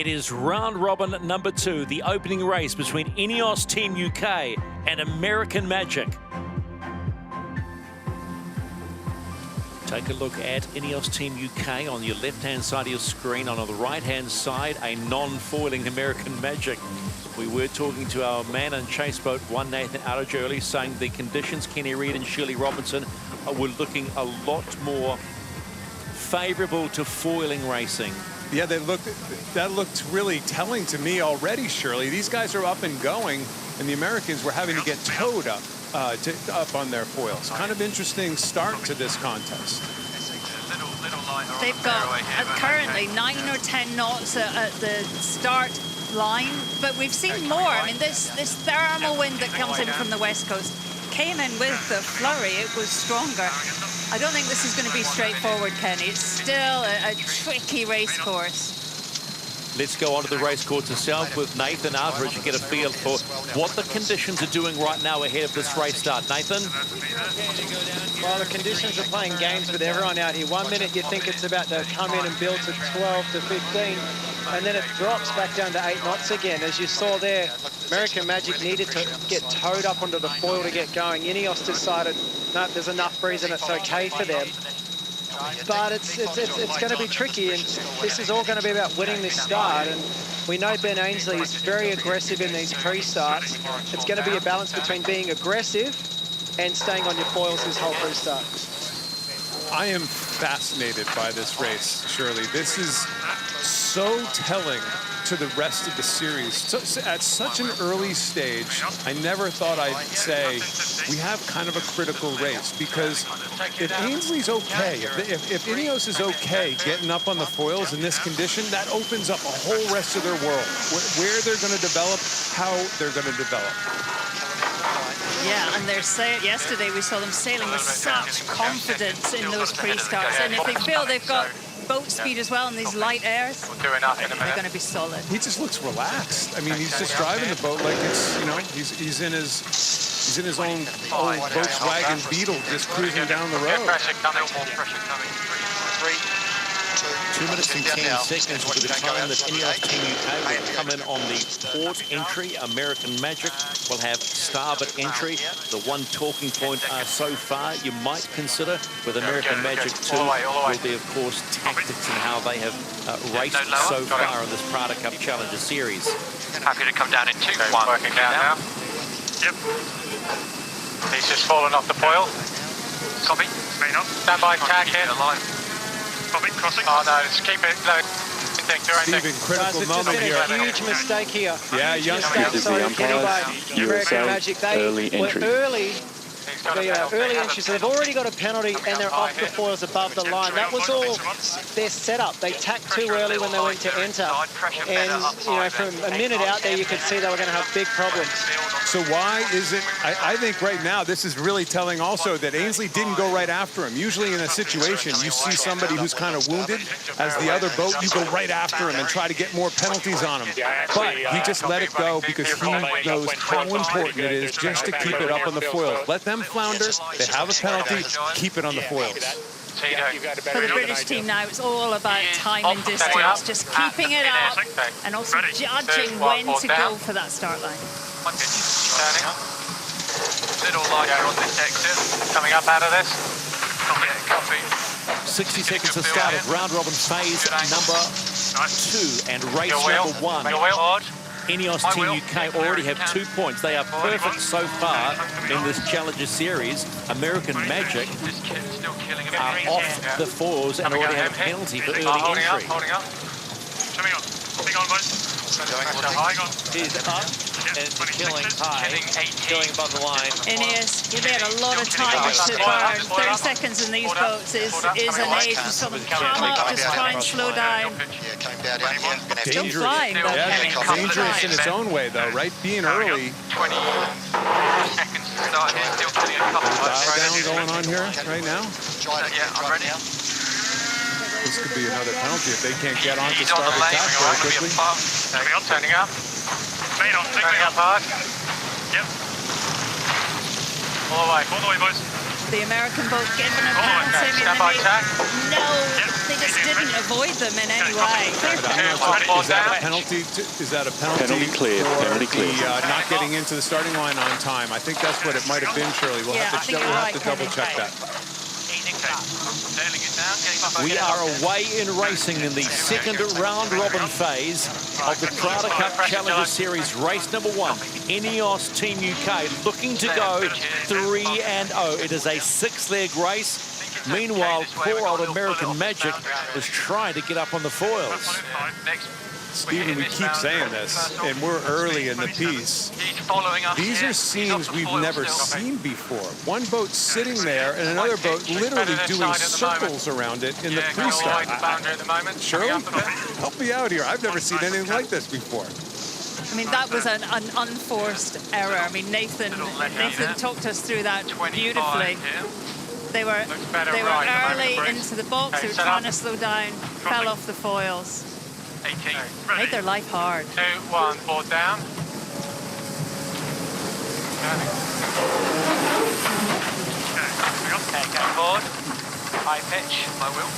It is round robin number 2, the opening race between INEOS Team UK and American Magic. Take a look at INEOS Team UK on your left-hand side of your screen. On the right-hand side, a non-foiling American Magic. We were talking to our man in Chase Boat 1, Nathan Arrojo, early, saying the conditions, Kenny Reid and Shirley Robinson, were looking a lot more favourable to foiling racing. Yeah, that looked really telling to me already, Shirley. These guys are up and going, and the Americans were having to get towed up on their foils. Kind of interesting start to this contest. They've got currently 9 or 10 knots at the start line, but we've seen more. I mean, this thermal wind that comes in from the west coast came in with the flurry. It was stronger. I don't think this is going to be straightforward, Kenny. It's still a tricky race course. Let's go on to the race course itself with Nathan Arthur to get a feel for what the conditions are doing right now ahead of this race start. Nathan? Well, the conditions are playing games with everyone out here. 1 minute you think it's about to come in and build to 12 to 15, and then it drops back down to 8 knots again. As you saw there, American Magic needed to get towed up onto the foil to get going. INEOS decided, no, there's enough breeze and it's okay for them. But it's going to be tricky, and this is all going to be about winning this start. And we know Ben Ainsley is very aggressive in these pre-starts. It's going to be a balance between being aggressive and staying on your foils this whole pre-start. I am fascinated by this race, Shirley. This is so telling to the rest of the series. So, at such an early stage, I never thought I'd say we have kind of a critical race, because if Ainsley's okay, if INEOS is okay getting up on the foils in this condition, that opens up a whole rest of their world, where they're going to develop, how they're going to develop. Yeah, and yesterday we saw them sailing with such confidence in those pre-starts, and if they feel they've got boat speed as well in these light airs, they're going to be solid. He just looks relaxed. I mean, he's just driving the boat like it's, you know, he's in his own Volkswagen Beetle, just cruising down the road. 2 minutes and 10 seconds will be the time that INEOS Team UK will come in on the port entry. American Magic will have starboard entry. The one talking point so far you might consider with American Magic 2 will be, of course, tactics and how they have raced so far in this PRADA Cup Challenger Series. Happy to come down in 2-1. Working down now. Yep. He's just fallen off the foil. Copy. Stand by, tag here. Crossing. Oh no, just keep it low. Stephen, critical Guys, moment here. a huge mistake here. Yeah, young Sorry, Kenny, by American Magic. They were early entry, so they've already got a penalty and they're off the foils above the line. That was all their setup. They tacked too early when they went to enter, and you know, from a minute out there you could see they were going to have big problems. So why is it, I think right now this is really telling also that Ainsley didn't go right after him. Usually in a situation you see somebody who's kind of wounded as the other boat, you go right after him and try to get more penalties on him. But he just let it go because he knows how important it is just to keep it up on the foils. Let them flounder, they have a penalty, keep it on the foils. For the British team now, it's all about time and distance, just keeping it up and also judging when to go for that start line. Little lighter on this exit. Coming up out of this. Copy. 60 seconds to start of round robin phase number 2 and race number 1. INEOS Team UK already have 2 points. They are perfect so far in this Challenger Series. American Magic are off the fours and already have a penalty for early entry. Holding up. Coming on. Big on, boys. He's up and killing high, killing above the line. INEOS, they had a lot of time to burn. 30 seconds in these boats is an age. We saw them come up, just try and slow down. Dangerous. Flying, Yeah, dangerous in its own way, though, right? Being early. 20 seconds to start here, still killing a couple of Dial down going on here right now. Yeah, I'm ready. This could be another penalty if they can't get on to He's on start the lane, attack right? very Going to be quickly. above. Turning up. Main on, Turning up hard. Yep. All the way. All the way, boys. The American boat given a penalty. Stand by tack. No, they just didn't avoid them in any way. Is that a penalty? Is that a penalty? Penalty cleared. For penalty cleared. the not getting into the starting line on time? I think that's what it might have been, Shirley. We'll have to double check that. We are away in racing in the second round-robin phase of the PRADA Cup Challenger Series, race number 1. INEOS Team UK looking to go 3-0. It is a 6-leg race. Meanwhile, poor old American Magic is trying to get up on the foils. Stephen, we keep saying this, and we're early in the piece. These are scenes we've never seen before. One boat sitting there and another boat literally doing circles around it in the pre-start. Shirley, help me out here. I've never seen anything like this before. I mean, that was an unforced error. I mean, Nathan talked us through that beautifully. They were early into the box. They were trying to slow down, fell off the foils. 18. Made their life hard. 2, 1, board down. Okay, go forward. High pitch. I will.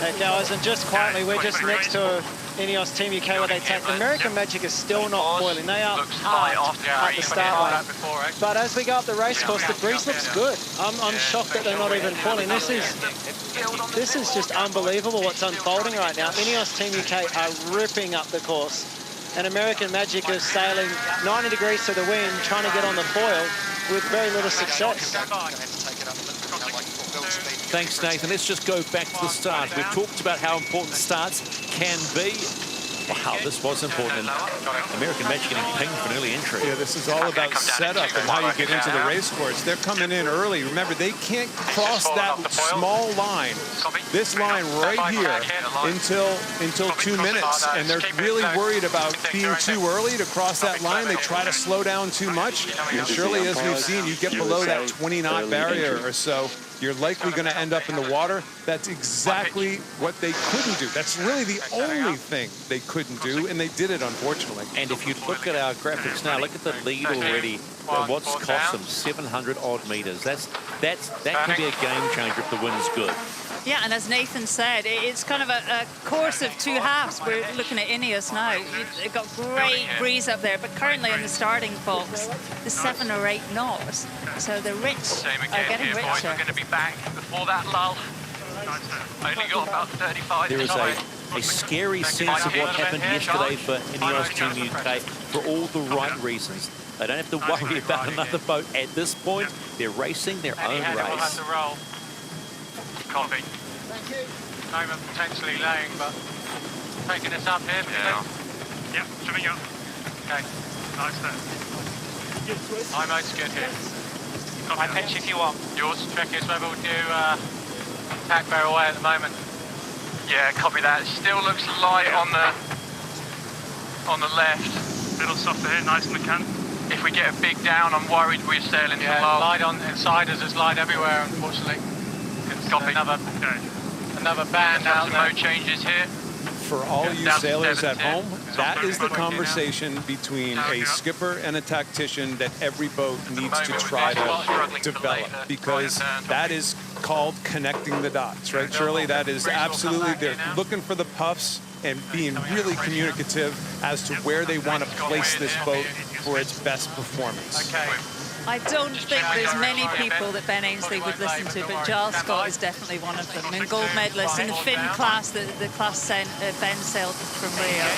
Hey guys, and just quietly, we're just next to INEOS Team UK where they take. American Magic is still not foiling. They are parked at the start line. But as we go up the race course, the breeze looks good. I'm shocked that they're not even foiling. This is just unbelievable what's unfolding right now. INEOS Team UK are ripping up the course. And American Magic is sailing 90 degrees to the wind, trying to get on the foil with very little success. Thanks, Nathan. Let's just go back to the start. We've talked about how important starts can be. Wow, this was important. And American Magic getting pinged for an early entry. Yeah, this is all about setup and how you get into the race course. They're coming in early. Remember, they can't cross that small line, this line right here, until 2 minutes. And they're really worried about being too early to cross that line. They try to slow down too much. And surely, as we've seen, you get below that 20-knot barrier or so, you're likely going to end up in the water. That's exactly what they couldn't do. That's really the only thing they couldn't do, and they did it, unfortunately. And if you look at our graphics now, look at the lead already. What's cost them 700 odd meters. That can be a game changer if the wind's good. Yeah, and as Nathan said, it's kind of a course of 2 halves. We're looking at INEOS now. They've got great breeze up there, but currently in the starting box, the 7 or 8 knots. So the rich are getting richer. We're going to be back before that lull. Only got about 35. There is a scary sense of what happened yesterday for INEOS Team UK for all the right reasons. They don't have to worry about another boat at this point. They're racing their own race. Copy. Thank you. Moment potentially laying, but taking us up here. Yeah, swimming up. Okay. Nice there. I'm most good here. High pitch if you want. Yours. Tricky swivel to tack bear away at the moment. Yeah, copy that. Still looks light on the left. Little softer here, nice in the can. If we get a big down, I'm worried we're sailing too low. Light on inside us, there's light everywhere, unfortunately. Copy. Another band out there. No changes here. For all you sailors at home, that is the conversation between a skipper and a tactician that every boat needs to try to develop, because that is called connecting the dots, right, Shirley? That is absolutely, they're looking for the puffs and being really communicative as to where they want to place this boat for its best performance. Okay. I don't think there's many people that Ben Ainsley would listen to, but Giles Scott is definitely one of them. And gold medalist in the Finn class, the class Ben sailed from Rio.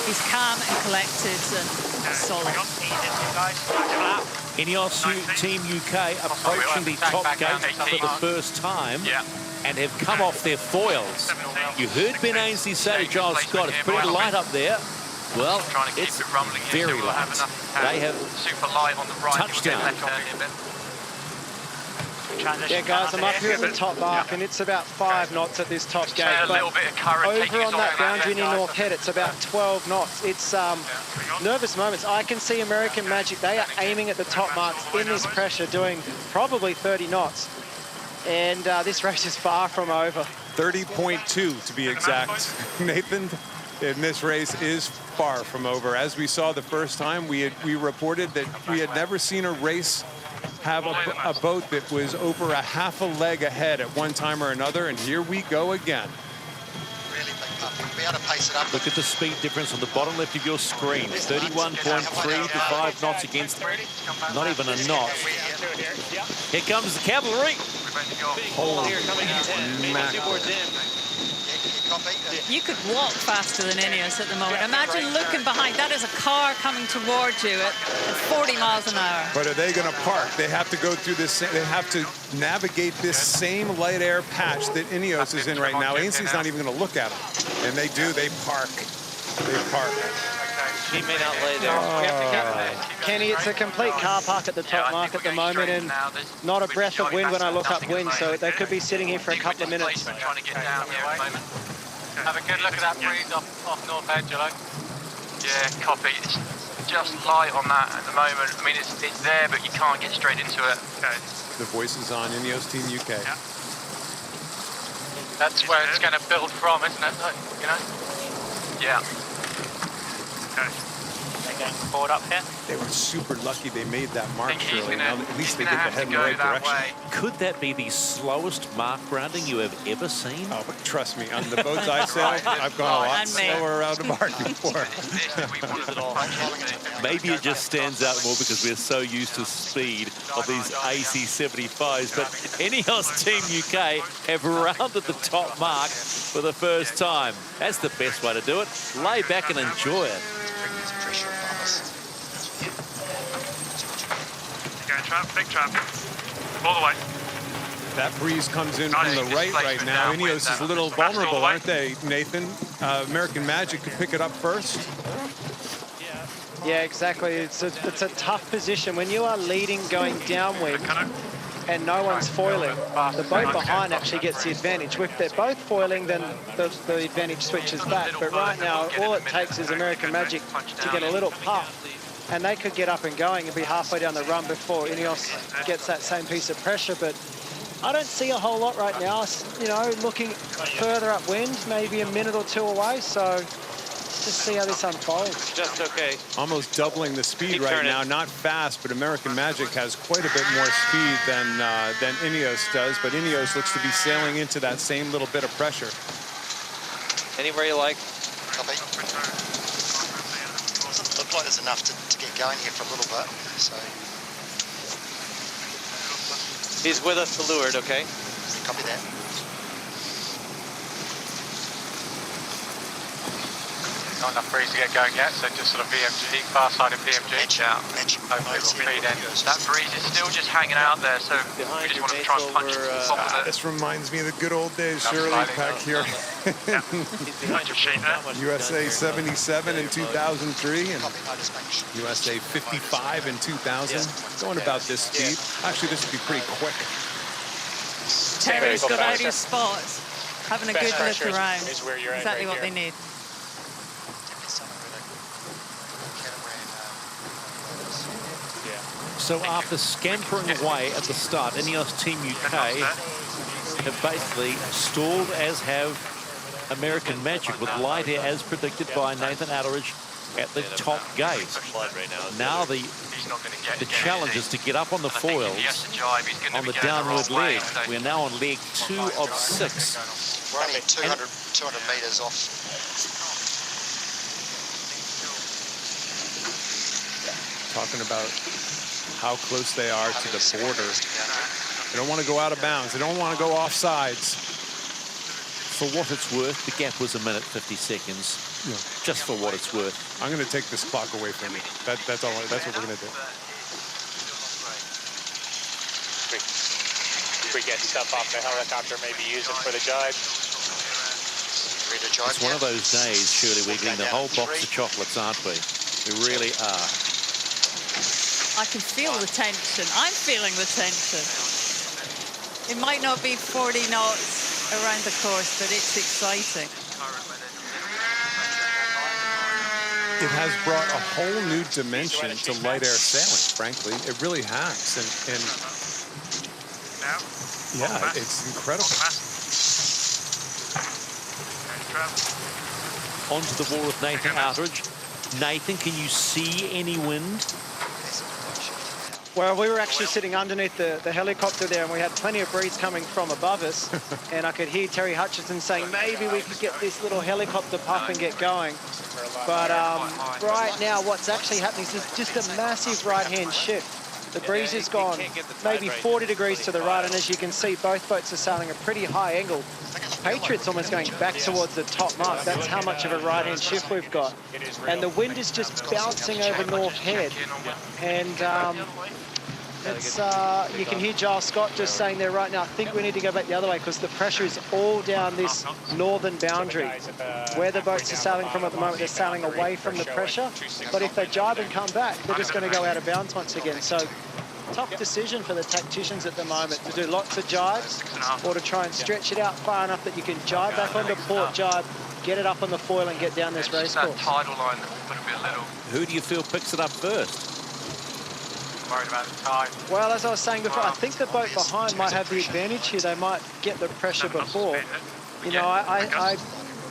He's calm and collected and solid. INEOS Team UK approaching the top gate for the first time and have come off their foils. You heard Ben Ainsley say to Giles Scott, it's pretty light up there. Well, it's very light. They have touchdown. Yeah, guys, I'm up here at the top mark, and it's about 5 knots at this top gate. But over on that boundary near North Head, it's about 12 knots. It's nervous moments. I can see American Magic. They are aiming at the top marks in this pressure, doing probably 30 knots. And this race is far from over. 30.2 to be exact. Nathan, in this race is far from over. As we saw the first time, we reported that we had never seen a race have a boat that was over a half a leg ahead at one time or another, and here we go again. Really big puff. You'll be able to pace it up. Look at the speed difference on the bottom left of your screen. 31.3 to 5 knots against not even a knot. Here comes the cavalry. Holy mackerel. You could walk faster than INEOS at the moment. Imagine looking behind. That is a car coming towards you at 40 miles an hour. But are they going to park? They have to go through this. They have to navigate this same light air patch that INEOS is in right now. Ainsley's not even going to look at them. And they do. They park. They park. He may not lay there. Kenny, it's a complete car park at the top mark at the moment, and not a breath of wind when I look upwind, so they could be sitting here for a couple of minutes. Have a good look at that breeze off North Edge, hello. Yeah, copy. It's just light on that at the moment. I mean, it's there, but you can't get straight into it. Okay. The voice is on INEOS Team UK. Yeah. That's where it's going to build from, isn't it? You know? Yeah. Okay. Going forward up here. They were super lucky they made that mark, Shirley. Now, at least they get the have head to in the go right that direction. way. Could that be the slowest mark grounding you have ever seen? Oh, but trust me, on the boats I sail, I've gone a lot slower around the mark before. Maybe it just stands out more because we're so used to speed of these AC-75s, but INEOS Team UK have rounded the top mark for the first time. That's the best way to do it. Lay back and enjoy it. Big trap. All the way. That breeze comes in from the right now. INEOS is a little vulnerable, aren't they, Nathan? American Magic could pick it up first. Yeah, exactly. It's a tough position. When you are leading going downwind and no one's foiling, the boat behind actually gets the advantage. If they're both foiling, then the advantage switches back. But right now, all it takes is American Magic to get a little puff, and they could get up and going and be halfway down the run before INEOS gets that same piece of pressure. But I don't see a whole lot right now. You know, looking further upwind, maybe a minute or two away. So just see how this unfolds. Just okay. Almost doubling the speed right now. Not fast, but American Magic has quite a bit more speed than INEOS does. But INEOS looks to be sailing into that same little bit of pressure. Anywhere you like. Copy. Looks like there's enough to get going here for a little bit. So he's with us, the leeward, okay? Copy that. Not enough breeze to get going yet, so just sort of VMG, far side of VMG. Yeah. Hopefully it'll feed in. That breeze is still just hanging out there, so we just want to try and punch it to the top of it. This reminds me of the good old days, Shirley, back here. USA 77 in 2003 and USA 55 in 2000. Going about this speed. Actually, this would be pretty quick. Terry's got out his spots, having a good look around. Exactly what they need. So after scampering away at the start, INEOS Team UK have basically stalled, as have American Magic, with light air as predicted by Nathan Atteridge at the top gate. Now the challenge is to get up on the foils on the downward leg. We're now on leg 2 of 6. We're only 200 metres off. Talking about how close they are to the border. They don't want to go out of bounds. They don't want to go off sides. For what it's worth, the gap was 1 minute 50 seconds. Yeah. Just for what it's worth. I'm going to take this clock away from you. That's all. That's what we're going to do. If we get stuff off the helicopter, maybe use it for the jibe. It's one of those days, surely, we're getting the whole box of chocolates, aren't we? We really are. I can feel the tension. I'm feeling the tension. It might not be 40 knots around the course, but it's exciting. It has brought a whole new dimension to light air sailing, frankly. It really has. And yeah, it's incredible. Onto the wall with Nathan Outridge. Nathan, can you see any wind? Well, we were actually sitting underneath the helicopter there, and we had plenty of breeze coming from above us. And I could hear Terry Hutchinson saying, maybe we could get this little helicopter puff and get going. But right now, what's actually happening is just a massive right-hand shift. The breeze has gone maybe 40 degrees to the right, and as you can see, both boats are sailing a pretty high angle. Patriot's almost going back towards the top mark. That's how much of a right-hand shift we've got. And the wind is just bouncing over North Head. And it's you can hear Giles Scott just saying there right now, I think we need to go back the other way because the pressure is all down this northern boundary. Where the boats are sailing from at the moment, they're sailing away from the pressure. But if they jibe and come back, they're just going to go out of bounds once again. So tough decision for the tacticians at the moment to do lots of jibes or to try and stretch it out far enough that you can jibe back onto port, jibe, get it up on the foil and get down this race course. Who do you feel picks it up first? Worried about the tide. Well, as I was saying before, I think the boat behind might have the advantage here. They might get the pressure before. You know, I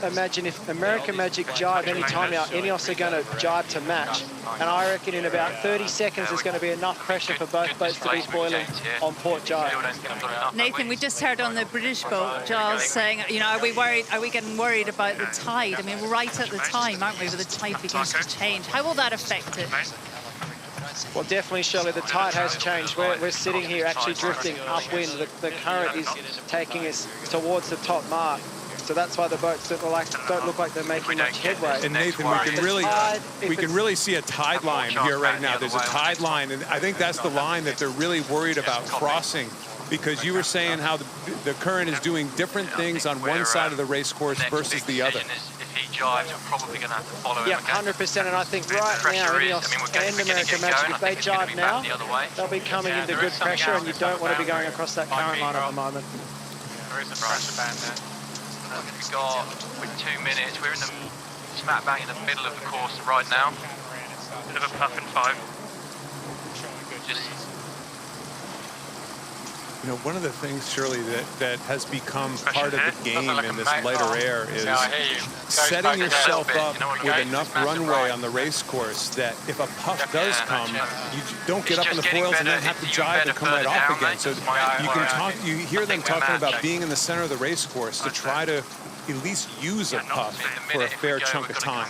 imagine if American Magic jibe any time now, INEOS are going to jibe to match. And I reckon in about 30 seconds there's going to be enough pressure for both boats to be foiling on port jibe. Nathan, we just heard on the British boat, Giles saying, you know, are we getting worried about the tide? I mean, we're right at the time, aren't we, where the tide begins to change. How will that affect it? Well, definitely, Shirley, the tide has changed. We're sitting here actually drifting upwind. The current is taking us towards the top mark. So that's why the boats don't look like they're making much headway. And Nathan, we can really see a tide line here right now. There's a tide line, and I think that's the line that they're really worried about crossing, because you were saying how the current is doing different things on one side of the race course versus the other. Jives, we're probably going to have to follow him. Yeah, 100%, and I think right now, INEOS and American Magic, if they jive now, they'll be coming into good pressure, and you don't want to be going across that current line at the moment. There is a pressure band there. We've got, with 2 minutes, we're in the smack bang in the middle of the course right now. Bit of a puff in 5. You know, one of the things, Shirley, that has become part of the game in this lighter air is setting yourself up with enough runway on the race course that if a puff does come, you don't get up on the foils and then have to jibe and come right off again. So you hear them talking about being in the center of the race course to try to at least use a puff for a fair chunk of time.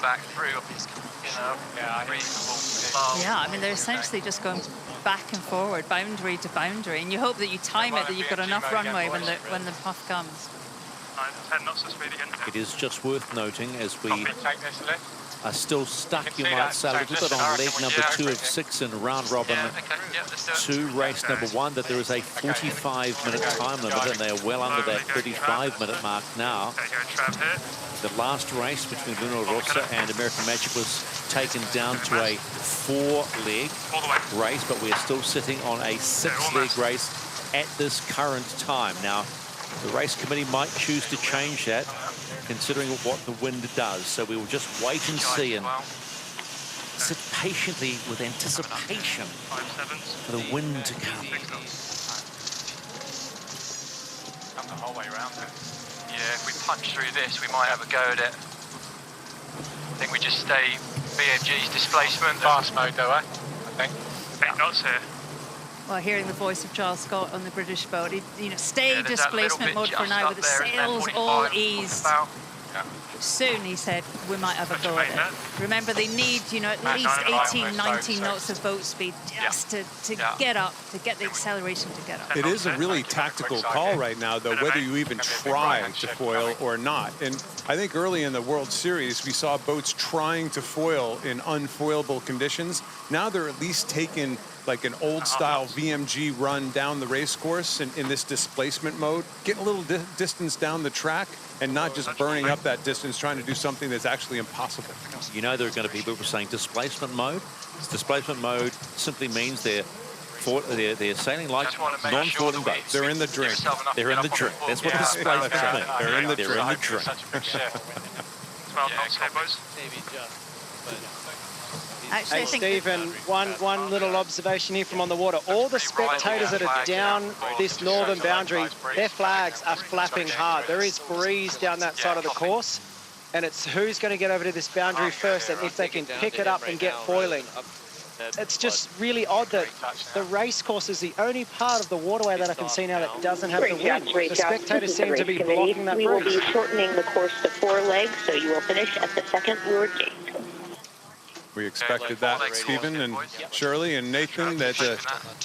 Yeah, I mean, they're essentially just going back and forward, boundary to boundary, and you hope that you time it, that you've got enough runway when the puff comes. 10 knots of speed again. It is just worth noting, as we are still stuck, you might say, a little bit on leg number 2 of 6 in round robin 2, race number 1, that there is a 45-minute time limit, and they are well under that 35-minute mark now. The last race between Rossa and American Magic was taken down to a 4-leg race, but we're still sitting on a 6-leg race at this current time. Now, the race committee might choose to change that, considering what the wind does. So we will just wait and see and sit patiently with anticipation for the wind to come. Come the whole way around it. Yeah, if we punch through this, we might have a go at it. I think we just stay BFG's displacement. Fast mode though, I think. 8 knots here. Well, hearing the voice of Giles Scott on the British boat, stay displacement mode for now with the sails all eased. Soon, he said, we might have a go at it. Remember, they need, at least 18, 19 knots of boat speed just to get up, to get the acceleration to get up. It is a really tactical call right now, though, whether you even try to foil or not. And I think early in the World Series, we saw boats trying to foil in unfoilable conditions. Now they're at least taking like an old-style VMG run down the race course in this displacement mode, getting a little distance down the track, and not just burning up that distance trying to do something that's actually impossible. You know there are going to be people saying displacement mode. Displacement mode simply means they're sailing like non-foiling boats. They're in the drink. They're in the drink. That's what displacement means. They're in the drink. 12 knots here, boys. Hey, Stephen, one little observation here from on the water. All the spectators that are down this northern boundary, their flags are flapping hard. There is breeze down that side of the course, and it's who's going to get over to this boundary first, and if they can pick it up and get foiling. it's just really odd that the race course is the only part of the waterway that I can see now that doesn't have the wind. The spectators seem to be blocking that We will be breeze. shortening the course to 4 legs, so you will finish at the second leeward gate. We expected that, Stephen and Shirley and Nathan, that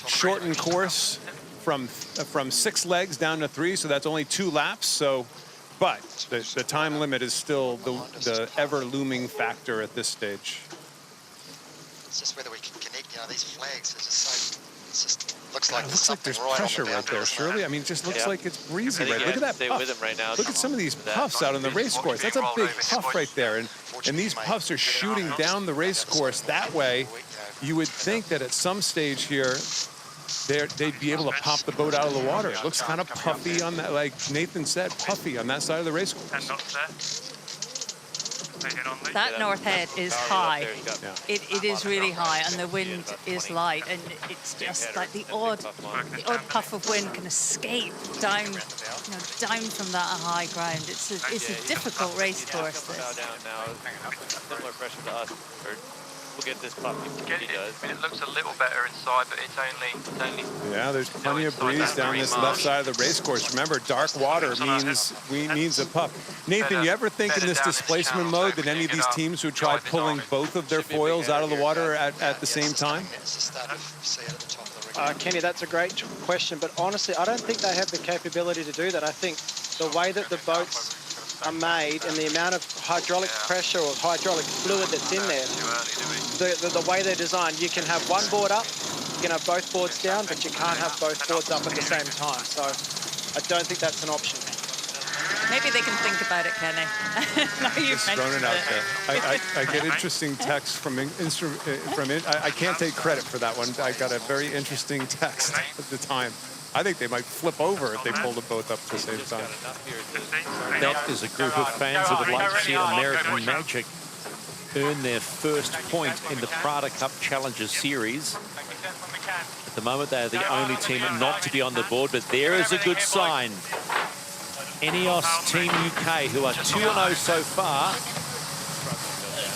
shortened course from 6 legs down to 3, so that's only 2 laps. So, but the time limit is still the ever-looming factor at this stage. It's just whether we can connect. You know, these flags are just so. It's just looks like There's pressure right there, Shirley. I mean, it just looks like it's breezy. Right? Look at that puff. With him right now. Look at some of these puffs out on the race course. That's a big puff right there, and these puffs are shooting down the race course that way. You would think that at some stage here, they'd be able to pop the boat out of the water. It looks kind of puffy on that, like Nathan said, puffy on that side of the race course. That north head is high. It is really high, and the wind is light, and it's just like the odd puff of wind can escape down, down from that high ground. It's a difficult race course. This. Similar pressure to us. We'll get this puff. It looks a little better inside, but it's only. Yeah, there's plenty of breeze down this left side of the race course. Remember, dark water means a puff. Nathan, you ever think in this displacement mode that any of these teams would try pulling both of their foils out of the water at the same time? Kenny, that's a great question, but honestly, I don't think they have the capability to do that. I think the way that the boats are made and the amount of hydraulic pressure or hydraulic fluid that's in there, the way they're designed, you can have one board up, you can have both boards down, but you can't have both boards up at the same time. So I don't think that's an option. Maybe they can think about it, Kenny. Just throwing it out there. I get interesting texts from I can't take credit for that one. I got a very interesting text at the time. I think they might flip over if they pull the both up at the same time. That is a group of fans that would like to see American Magic earn their first point in the PRADA Cup Challenger Series. At the moment, they're the only team not to be on the board, but there is a good sign. INEOS Team UK, who are 2-0 so far,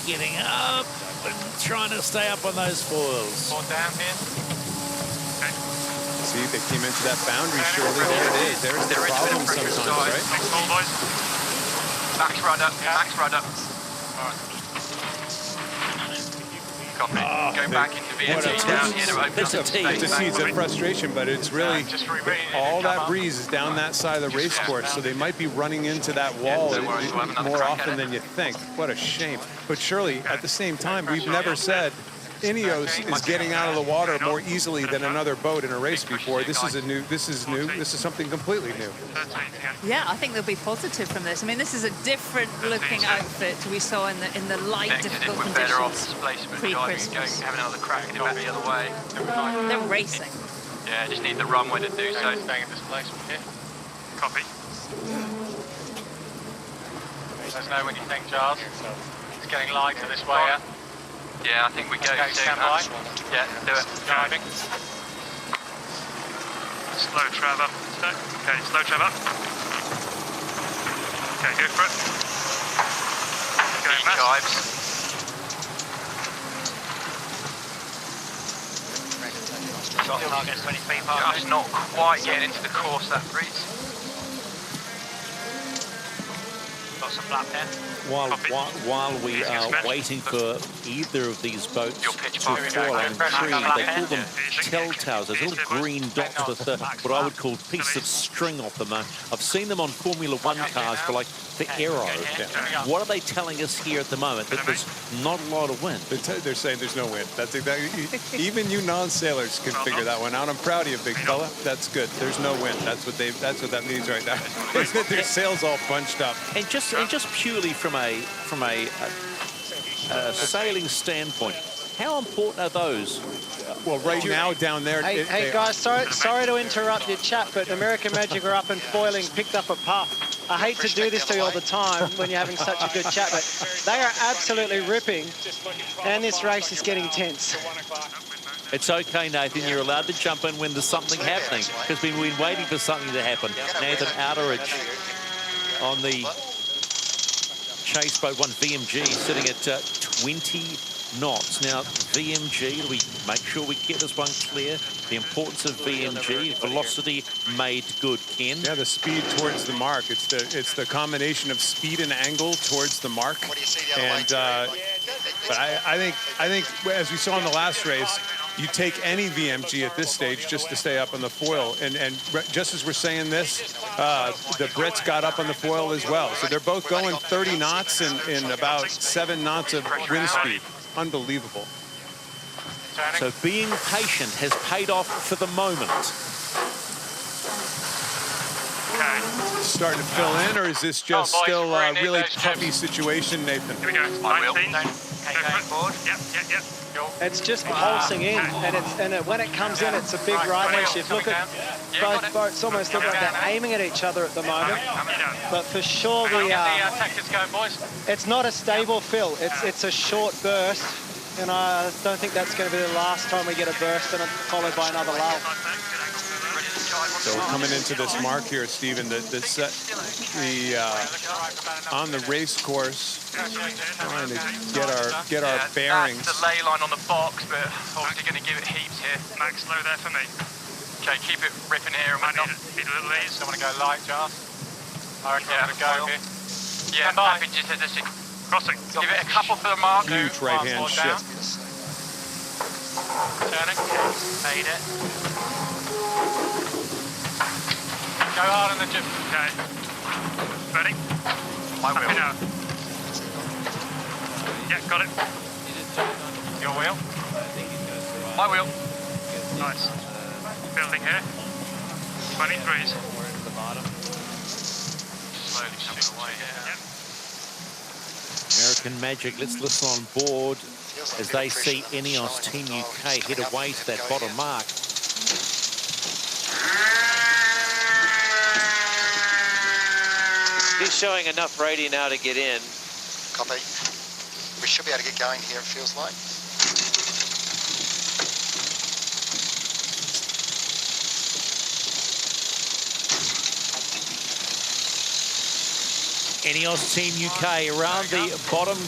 getting up and trying to stay up on those foils. See, they came into that boundary, Shirley. There it is. There's the problem sometimes, right? Max rudder, max rudder. Copy. Go back into VMG down here to open up the space. It's a seeds of frustration, but it's really all that breeze is down that side of the race course, so they might be running into that wall more often than you think. What a shame. But Shirley, at the same time, we've never said INEOS is getting out of the water more easily than another boat in a race before. This is new. This is something completely new. Yeah, I think they'll be positive from this. I mean, this is a different looking outfit we saw in the light, difficult conditions pre-Christmas. Have another crack at it back the other way. They're racing. Yeah, just need the runway to do so. Staying in displacement here. Copy. Let us know when you think, Charles. It's getting lighter this way, yeah? Yeah, I think we go. Okay, stand by. Yeah, do it. Driving. Slow trav up. Okay, slow trav up. Okay, go for it. Going fast. Target 20 feet past. Just not quite getting into the course that breeze. Lots of flap here. While we are waiting for either of these boats to fall on tree, they call them telltales. There's little green dots with what I would call pieces of string off them. I've seen them on Formula One cars for aero. What are they telling us here at the moment? That there's not a lot of wind. They're saying there's no wind. That's exactly. Even you non-sailors can figure that one out. I'm proud of you, big fella. That's good. There's no wind. That's what that means right now. Their sails all bunched up. And just purely from a sailing standpoint, how important are those? Well, right now down there. Hey guys, sorry to interrupt your chat, but American Magic are up and foiling, picked up a puff. I hate to do this to you all the time when you're having such a good chat, but they are absolutely ripping, and this race is getting tense. It's okay, Nathan. You're allowed to jump in when there's something happening, because we've been waiting for something to happen. Nathan Outeridge on the Chase Boat 1 VMG sitting at 20 knots. Now, VMG, we make sure we get this one clear. The importance of VMG, velocity made good, Ken. Yeah, the speed towards the mark. It's the combination of speed and angle towards the mark. And but I think as we saw in the last race, you take any VMG at this stage just to stay up on the foil. And just as we're saying this, the Brits got up on the foil as well. So they're both going 30 knots in about 7 knots of wind speed. Unbelievable. So being patient has paid off for the moment. Starting to fill in, or is this just still a really puffy situation, Nathan? Here we go. 19. Forward. Yep. It's just pulsing in, and when it comes in, it's a big right-hand shift. Look at both boats almost look like they're aiming at each other at the moment. But for sure, it's not a stable fill. It's a short burst, and I don't think that's going to be the last time we get a burst and followed by another lull. So we're coming into this mark here, Stephen, on the race course, trying to get our bearings. That's the ley line on the box, but obviously going to give it heaps here. Max, slow there for me. Okay, keep it ripping here. I need a little ease. Don't want to go light, Jas. I reckon I'm going to go here. Yeah, happy just as this crossing. Give it a couple for the mark. Huge right-hand shift. Turning. Made it. Go hard on the jib. Okay. Ready? My wheel. Now. Yeah, got it. Your wheel. My wheel. Nice. Building here. 23s. Slowly coming away here. Yep. American Magic, let's listen on board as they see INEOS Team UK head away to that bottom mark. He's showing enough radio now to get in. Copy. We should be able to get going here, it feels like. INEOS Team UK around the bottom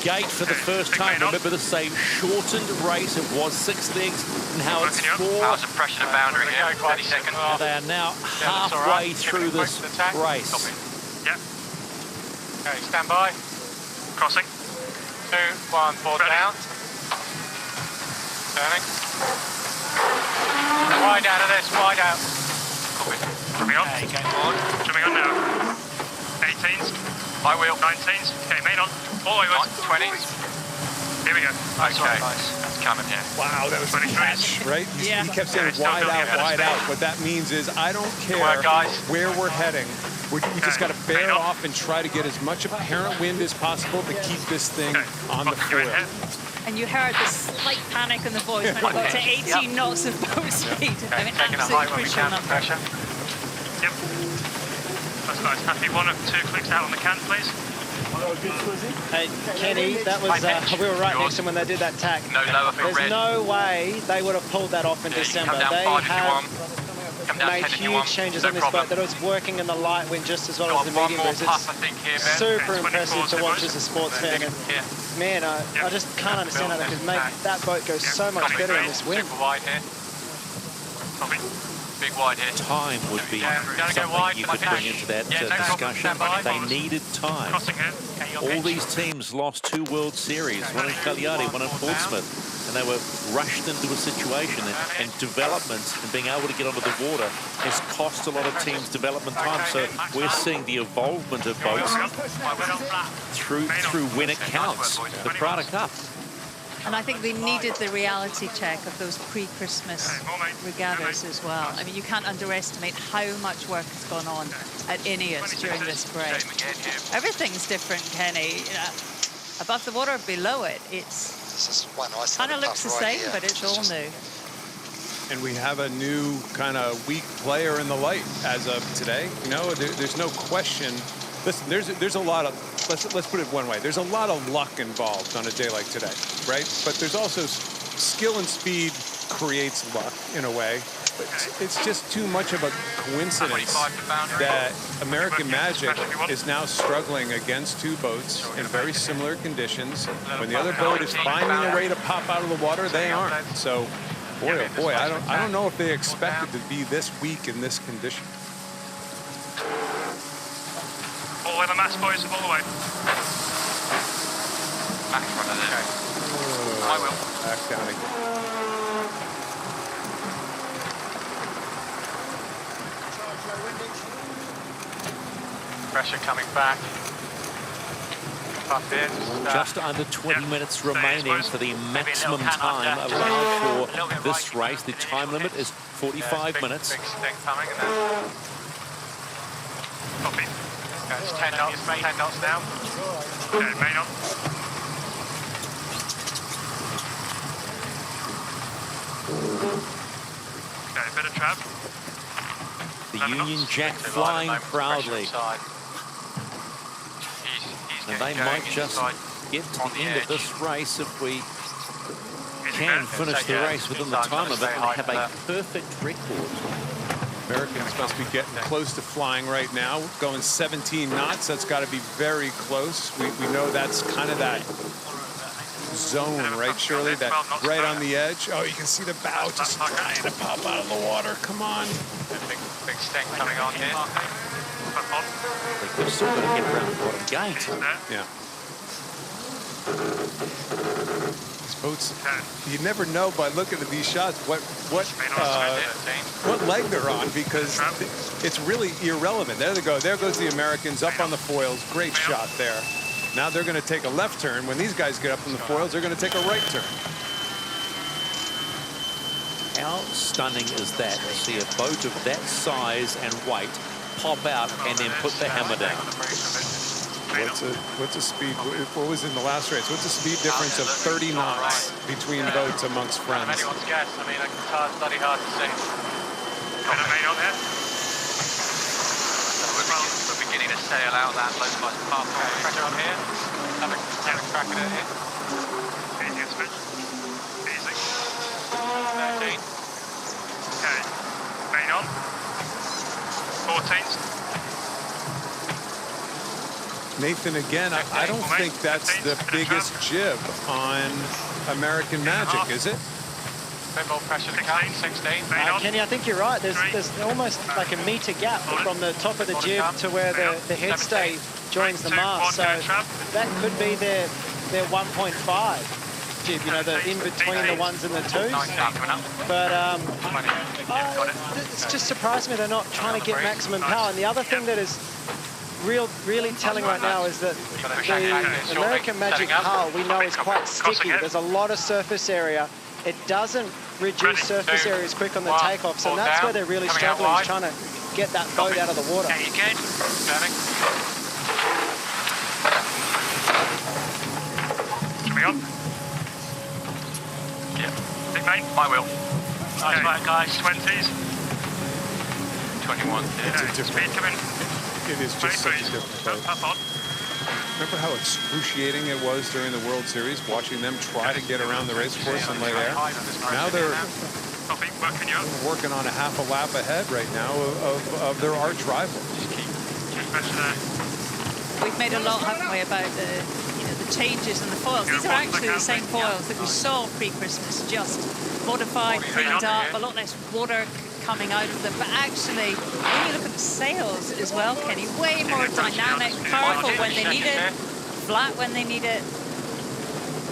gate for the first time. Remember, this is a shortened race. It was 6 legs, and how it's 4. How's the pressure to boundary here? 30 seconds. And they are now halfway through this race. Yep. Okay, stand by. Crossing. 2, 1, 4 down. Turning. Wide out of this, wide out. Copy. Jumping on. Jumping on now. 18s. My wheel. 19s. Okay, made on. All the way on. 20s. Here we go. Okay. Nice. That's coming here. Wow, that was 23s. right? Yeah. He kept saying wide out. What that means is I don't care where we're heading. We just got to bear off and try to get as much apparent wind as possible to keep this thing on the foil. And you heard the slight panic in the voice when it got to 18 knots of boat speed. I mean, absolutely crucial number. Yep. That's nice. Happy 1 or 2 clicks out on the can, please. Hey, Kenny, that was we were right next to him when they did that tack. There's no way they would have pulled that off in December. They have made huge changes on this boat that was working in the light wind just as well as the medium breeze. It's super impressive to watch as a sports fan. And man, I just can't understand how they could make that boat go so much better in this wind. Big wide here. Time would be something you could bring into that discussion. They needed time. All these teams lost 2 World Series, one in Cagliari, one in Portsmouth, and they were rushed into a situation, and development and being able to get onto the water has cost a lot of teams development time. So we're seeing the evolvement of boats through when it counts, the PRADA Cup. And I think they needed the reality check of those pre-Christmas regattas as well. I mean, you can't underestimate how much work has gone on at INEOS during this break. Everything's different, Kenny. You know, above the water, below it, it's kind of looks the same, but it's all new. And we have a new kind of weak player in the light as of today. You know, there's no question. Listen, there's a lot of, let's put it one way. There's a lot of luck involved on a day like today, right? But there's also skill and speed creates luck in a way. it's just too much of a coincidence that American Magic is now struggling against two boats in very similar conditions. When the other boat is finding a way to pop out of the water, they aren't. So, boy, oh boy, I don't know if they expected to be this weak in this condition. All the way, the mass boys, all the way. Back front of there. I will. Back down again. Pressure coming back. Up here, just under 20 minutes remaining for the maximum time allowed for this race. The time limit is 45 minutes. Big sting coming and then... Copy. Okay, it's 10 knots now. Okay, main up. Okay, bit of trap. The Union Jack flying proudly. And they might just get to the end of this race if we can finish the race within the time limit and have a perfect record. Americans must be getting close to flying right now, going 17 knots. That's got to be very close. We know that's kind of that zone, right, Shirley? That right on the edge. Oh, you can see the bow just trying to pop out of the water. Come on. Big sting coming on here. They've still got to get around the bottom gate. Yeah. These boats, you never know by looking at these shots what leg they're on, because it's really irrelevant. There they go. There goes the Americans up on the foils. Great shot there. Now they're going to take a left turn. When these guys get up on the foils, they're going to take a right turn. How stunning is that to see a boat of that size and weight pop out and then put the hammer down? What's a speed? What was in the last race? What's a speed difference of 30 knots between boats amongst friends? Anyone's guess. I mean, it's bloody hard to see. Got a main on here. We're beginning to sail out that localized path. Pressure on here. Have a crack at it here. Easy, switch. Easy. 13. Okay. Main on. 14. Nathan, again, I don't think that's the biggest jib on American Magic, is it? Bit more pressure to come. 16. Kenny, I think you're right. There's almost like a metre gap from the top of the jib to where the headstay joins the mast. So that could be their 1.5 jib, you know, the in between the ones and the twos. But it's just surprised me they're not trying to get maximum power. And the other thing that is really telling right now is that the American Magic hull, we know, is quite sticky. There's a lot of surface area. It doesn't reduce surface area as quick on the takeoffs, and that's where they're really struggling, is trying to get that boat out of the water. Coming on. Yeah. Big mate, I will. Nice mate, guys. 20s. 21. Yeah. Speed coming. It is just such a different boat. Remember how excruciating it was during the World Series, watching them try to get around the race course and lay there? Now they're working on a half a lap ahead right now of their arch rival. We've made a lot, haven't we, about the changes in the foils. These are actually the same foils that we saw pre-Christmas, just modified, cleaned up, a lot less water coming out of them. But actually, when you look at the sails as well, Kenny, way more dynamic, powerful when they need it, flat when they need it.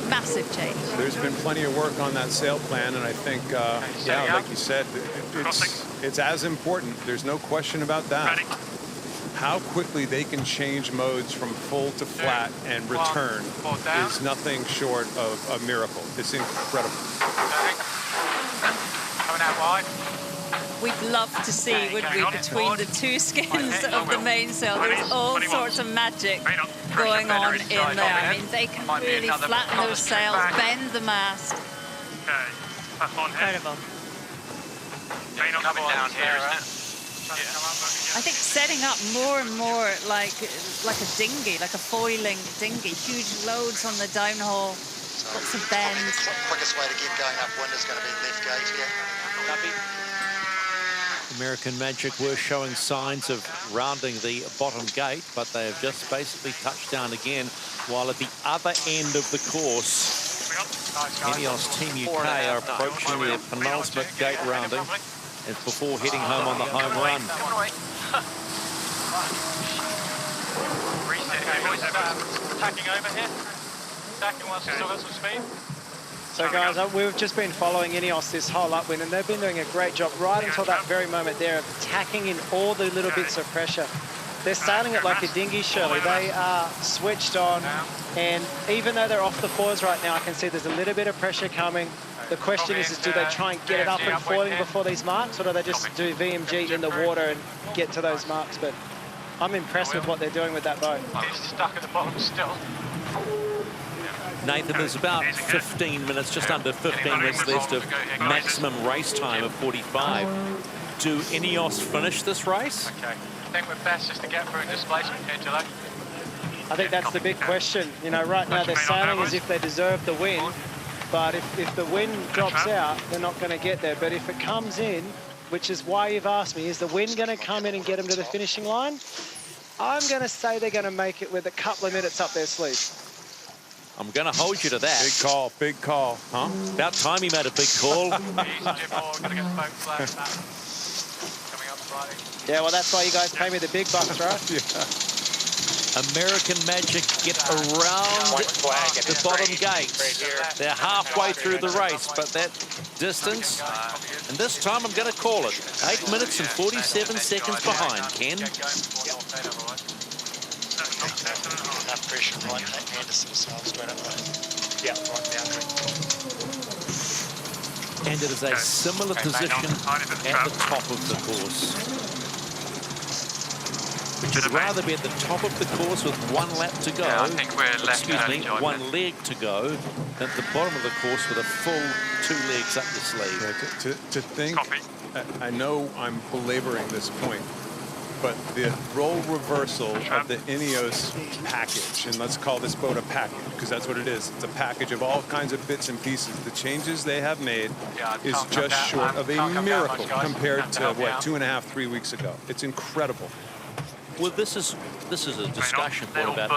Massive change. There's been plenty of work on that sail plan, and I think, yeah, like you said, it's as important. There's no question about that. How quickly they can change modes from full to flat and return is nothing short of a miracle. It's incredible. Coming out wide. We'd love to see, wouldn't we, between the two skins of the mainsail. There's all sorts of magic going on in there. I mean, they can really flatten those sails, bend the mast. Incredible. Coming down here, isn't it? I think setting up more and more like a dinghy, like a foiling dinghy, huge loads on the downhaul, lots of bends. Quickest way to get going upwind is going to be left gate here. American Magic were showing signs of rounding the bottom gate, but they have just basically touched down again, while at the other end of the course, INEOS Team UK are approaching their penultimate gate rounding and before heading home on the home run. Attacking over here. Attacking whilst we've still got some speed. So guys, we've just been following INEOS this whole upwind, and they've been doing a great job right until that very moment there of attacking in all the little bits of pressure. They're sailing it like a dinghy, Shirley. They are switched on, and even though they're off the foils right now, I can see there's a little bit of pressure coming. The question is do they try and get it up and foiling before these marks, or do they just do VMG in the water and get to those marks? But I'm impressed with what they're doing with that boat. He's stuck at the bottom still. Nathan, there's about 15 minutes, just under 15 minutes left of maximum race time of 45. Do INEOS finish this race? Okay. I think we're best just to get through displacement here, Gillette. I think that's the big question. You know, right now they're sailing as if they deserve the win, but if the wind drops out, they're not going to get there. But if it comes in, which is why you've asked me, is the wind going to come in and get them to the finishing line? I'm going to say they're going to make it with a couple of minutes up their sleeve. I'm going to hold you to that. Big call, big call, huh? About time he made a big call. Yeah, well, that's why you guys pay me the big bucks, right? American Magic get around the bottom gate. They're halfway through the race, but that distance, and this time I'm going to call it, 8 minutes and 47 seconds behind, Ken. Enough pressure right at Anderson, so I'll straight up right down. And it is a similar position at the top of the course. Would you rather be at the top of the course with one lap to go, one leg to go, than at the bottom of the course with a full 2 legs up your sleeve? Yeah, to think, I know I'm belaboring this point, but the role reversal of the INEOS package, and let's call this boat a package, because that's what it is. It's a package of all kinds of bits and pieces. The changes they have made is just short of a miracle compared to, what, 2.5, 3 weeks ago. It's incredible. Well, this is a discussion point about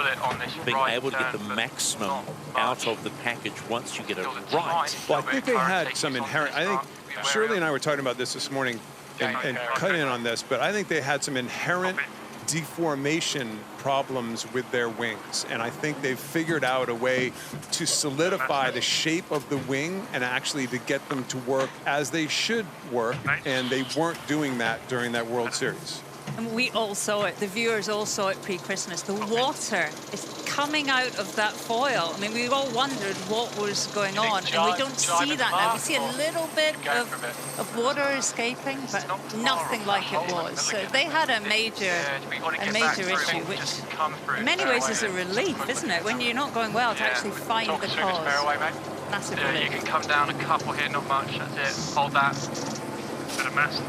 being able to get the maximum out of the package once you get it right. Well, I think they had some inherent, I think Shirley and I were talking about this morning and cut in on this, but I think they had some inherent deformation problems with their wings, and I think they've figured out a way to solidify the shape of the wing and actually to get them to work as they should work, and they weren't doing that during that World Series. And we all saw it, the viewers all saw it pre-Christmas. The water is coming out of that foil. I mean, we all wondered what was going on, and we don't see that now. We see a little bit of water escaping, but nothing like it was. So they had a major issue, which in many ways is a relief, isn't it? When you're not going well, to actually find the cause. Massive relief. You can come down a couple here, not much, that's it. Hold that. Bit of mess.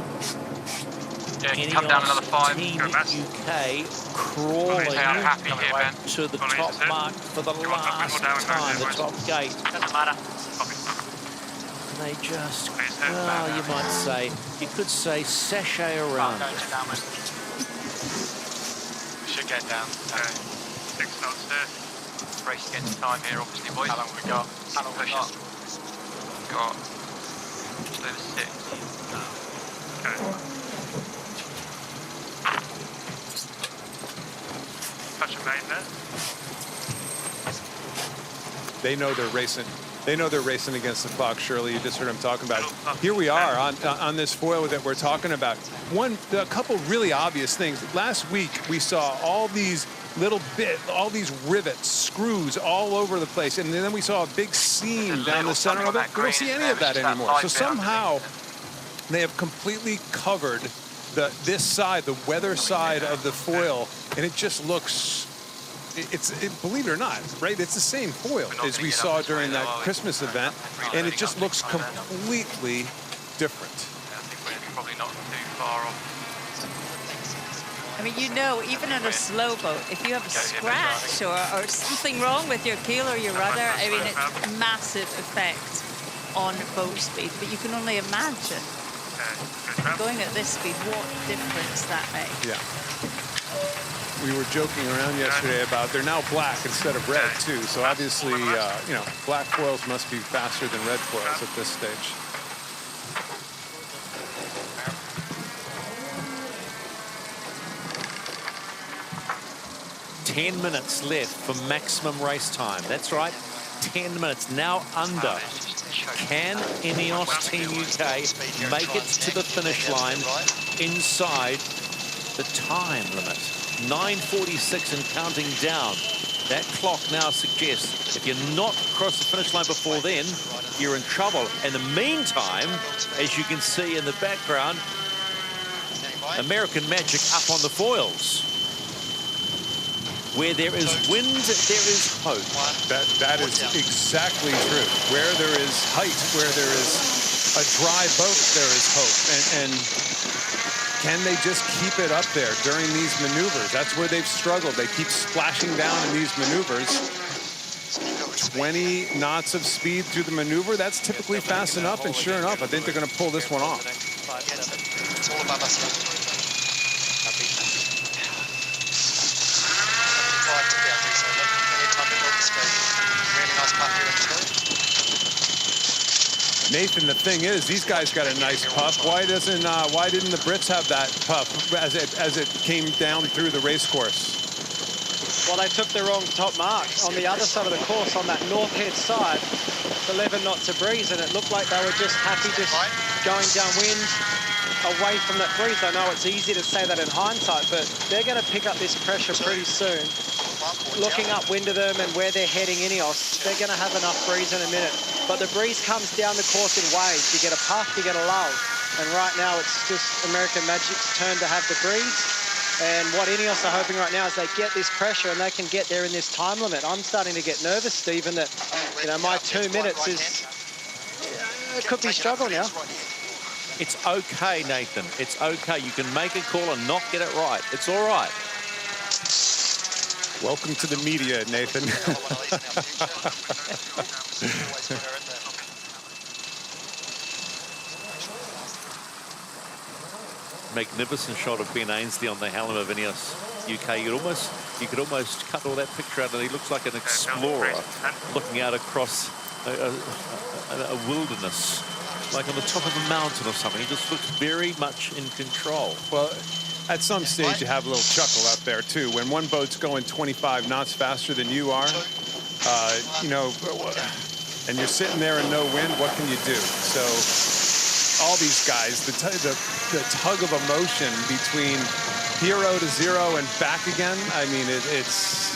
Yeah, you can come down another 5. Team UK crawling to the top mark for the last time, the top gate. Doesn't matter. And they just, well, you might say, you could say sachet around. Should get down. 6 knots there. Race against time here, obviously, boys. How long we got? How long we got? Got just over 6. Okay. They know they're racing. They know they're racing against the clock, Shirley. You just heard them talking about it. Here we are on this foil that we're talking about. A couple really obvious things. Last week, we saw all these all these rivets, screws all over the place. And then we saw a big seam down the center of it. We don't see any of that anymore. So somehow, they have completely covered this side, the weather side of the foil, and it just looks, believe it or not, right? It's the same foil as we saw during that Christmas event, and it just looks completely different. I think we're probably not too far off. I mean, you know, even on a slow boat, if you have a scratch or something wrong with your keel or your rudder, I mean, it's a massive effect on boat speed, but you can only imagine going at this speed, what difference that makes. Yeah. We were joking around yesterday about they're now black instead of red too. So obviously, you know, black foils must be faster than red foils at this stage. Ten minutes left for maximum race time. That's right, 10 minutes now under. Can INEOS Team UK make it to the finish line inside the time limit? 9:46 and counting down. That clock now suggests if you're not across the finish line before then, you're in trouble. In the meantime, as you can see in the background, American Magic up on the foils. Where there is wind, there is hope. That is exactly true. Where there is height, where there is a dry boat, there is hope. And can they just keep it up there during these maneuvers? That's where they've struggled. They keep splashing down in these maneuvers. 20 knots of speed through the maneuver, that's typically fast enough. And sure enough, I think they're going to pull this one off. It's all above us. Nathan, the thing is, these guys got a nice puff. Why didn't the Brits have that puff as it came down through the race course? Well, they took the wrong top mark. On the other side of the course, on that north head side, 11 knots of breeze, and it looked like they were just happy just going downwind away from that breeze. I know it's easy to say that in hindsight, but they're going to pick up this pressure pretty soon. Looking upwind of them and where they're heading, INEOS, they're going to have enough breeze in a minute. But the breeze comes down the course in waves. You get a puff, you get a lull. And right now, it's just American Magic's turn to have the breeze. And what INEOS are hoping right now is they get this pressure and they can get there in this time limit. I'm starting to get nervous, Stephen, that, you know, my 2 minutes is... it could be struggle now. It's okay, Nathan. It's okay. You can make a call and not get it right. It's all right. Welcome to the media, Nathan. Magnificent shot of Ben Ainsley on the helm of INEOS UK. You could almost cut all that picture out, and he looks like an explorer looking out across a wilderness, like on the top of a mountain or something. He just looks very much in control. Well, at some stage, you have a little chuckle up there, too. When one boat's going 25 knots faster than you are, you know, and you're sitting there in no wind, what can you do? So all these guys, the tug of emotion between 0 to 0 and back again, I mean, it's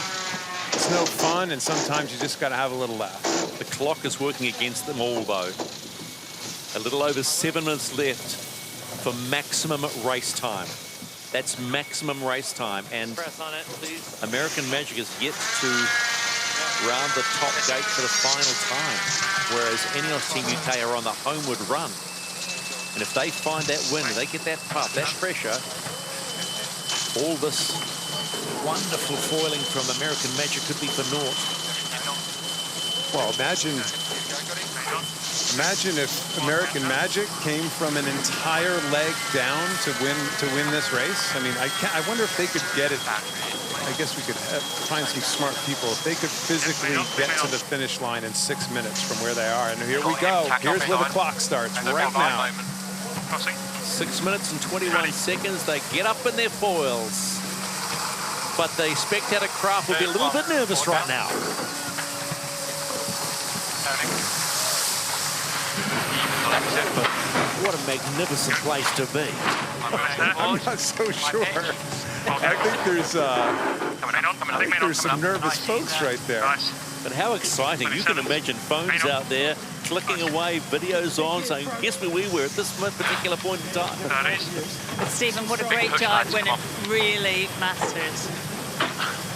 no fun, and sometimes you just got to have a little laugh. The clock is working against them all, though. A little over 7 minutes left for maximum race time. That's maximum race time, and Press on it, please. American Magic is yet to round the top gate for the final time, whereas INEOS Team UK are on the homeward run. And if they find that win, they get that puff, that pressure, all this wonderful foiling from American Magic could be for naught. Well, imagine if American Magic came from an entire leg down to win this race. I mean, I wonder if they could get it. I guess we could find some smart people. If they could physically get to the finish line in 6 minutes from where they are. And here we go. Here's where the clock starts right now. 6 minutes and 21 seconds. They get up in their foils. But the spectator craft will be a little bit nervous right now. What a magnificent place to be. I'm not so sure. I think there's some nervous folks right there. But how exciting. You can imagine phones out there clicking away, videos on, saying, guess where we were at this particular point in time. But Stephen, what a great dive when it really matters.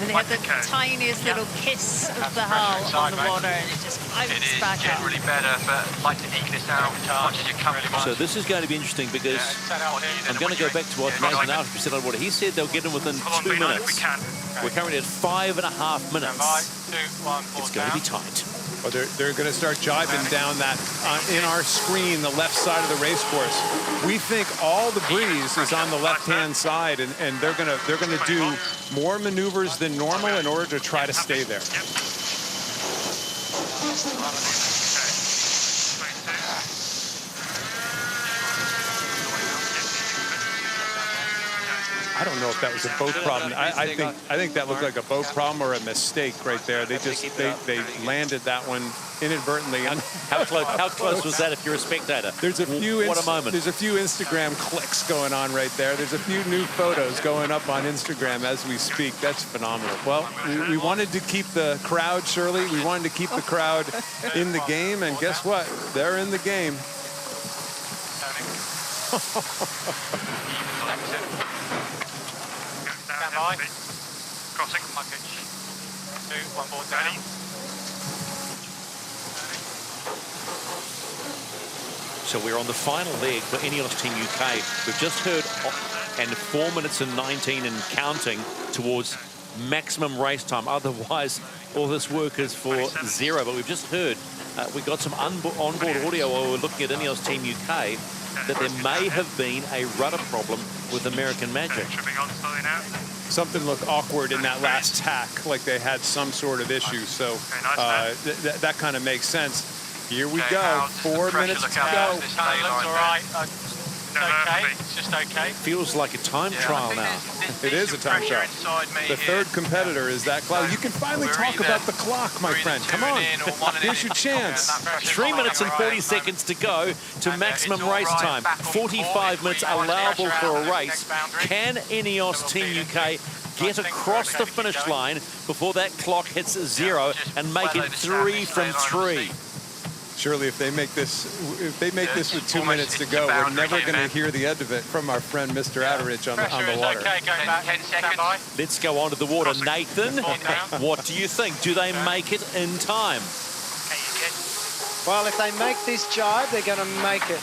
And they had the tiniest little kiss of the hull on the water, and it just bounced back up. Generally better, but like to eke this out as much as you can. So this is going to be interesting because I'm going to go back to what Nathan Alfred said on water. He said they'll get in within 2 minutes. We're currently at 5.5 minutes. It's going to be tight. Well, they're going to start jiving down that in our screen, the left side of the race course. We think all the breeze is on the left-hand side, and they're going to do more maneuvers than normal in order to try to stay there. I don't know if that was a boat problem. I think that looked like a boat problem or a mistake right there. They landed that one inadvertently. How close was that if you're a spectator? There's a few what a moment. There's a few Instagram clicks going on right there. There's a few new photos going up on Instagram as we speak. That's phenomenal. Well, we wanted to keep the crowd, Shirley. We wanted to keep the crowd in the game, and guess what? They're in the game. By. Crossing my pitch. 2, 1 board down. So we're on the final leg for INEOS Team UK. We've just heard, and 4 minutes and 19 and counting towards maximum race time. Otherwise, all this work is for 0. But we've just heard, we got some onboard audio while we were looking at INEOS Team UK, that there may have been a rudder problem with American Magic. Something looked awkward in that last tack, like they had some sort of issue. So that kind of makes sense. Here we go. 4 minutes to go. This looks all right. Okay, it's just okay. Feels like a time trial now. It is a time trial. The third competitor is that cloud. You can finally talk about the clock, my friend. Come on. Here's your chance. 3 minutes and 40 seconds to go to maximum race time. 45 minutes allowable for a race. Can INEOS Team UK get across the finish line before that clock hits 0 and make it 3 from 3? Surely, if they make this with 2 minutes to go, we're never going to hear the end of it from our friend Mr. Atteridge on the water. Okay, going back 10 seconds. Let's go onto the water. Nathan, what do you think? Do they make it in time? Well, if they make this jibe, they're going to make it.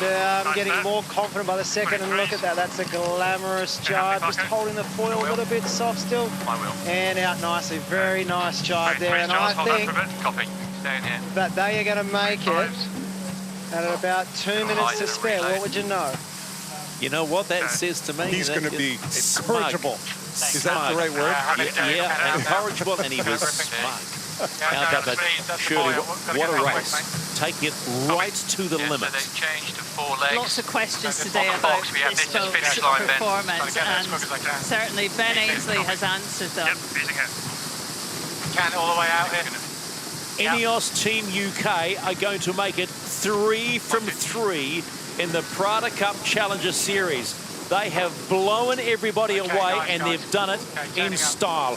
They're getting more confident by the second, and look at that. That's a glamorous jibe. Just holding the foil a little bit soft still. And out nicely. Very nice jibe there. And I think that they are going to make it at about 2 minutes to spare. What would you know? You know what that says to me? He's going to be incorrigible. Is that the right word? Yeah, incorrigible, and he was smug. How about that? Surely, what a race. Taking it right to the limit. Lots of questions today about this boat's performance, and certainly Ben Ainsley has answered them. Can all the way out here. INEOS Team UK are going to make it 3 from 3 in the PRADA Cup Challenger Series. They have blown everybody away, and they've done it in style.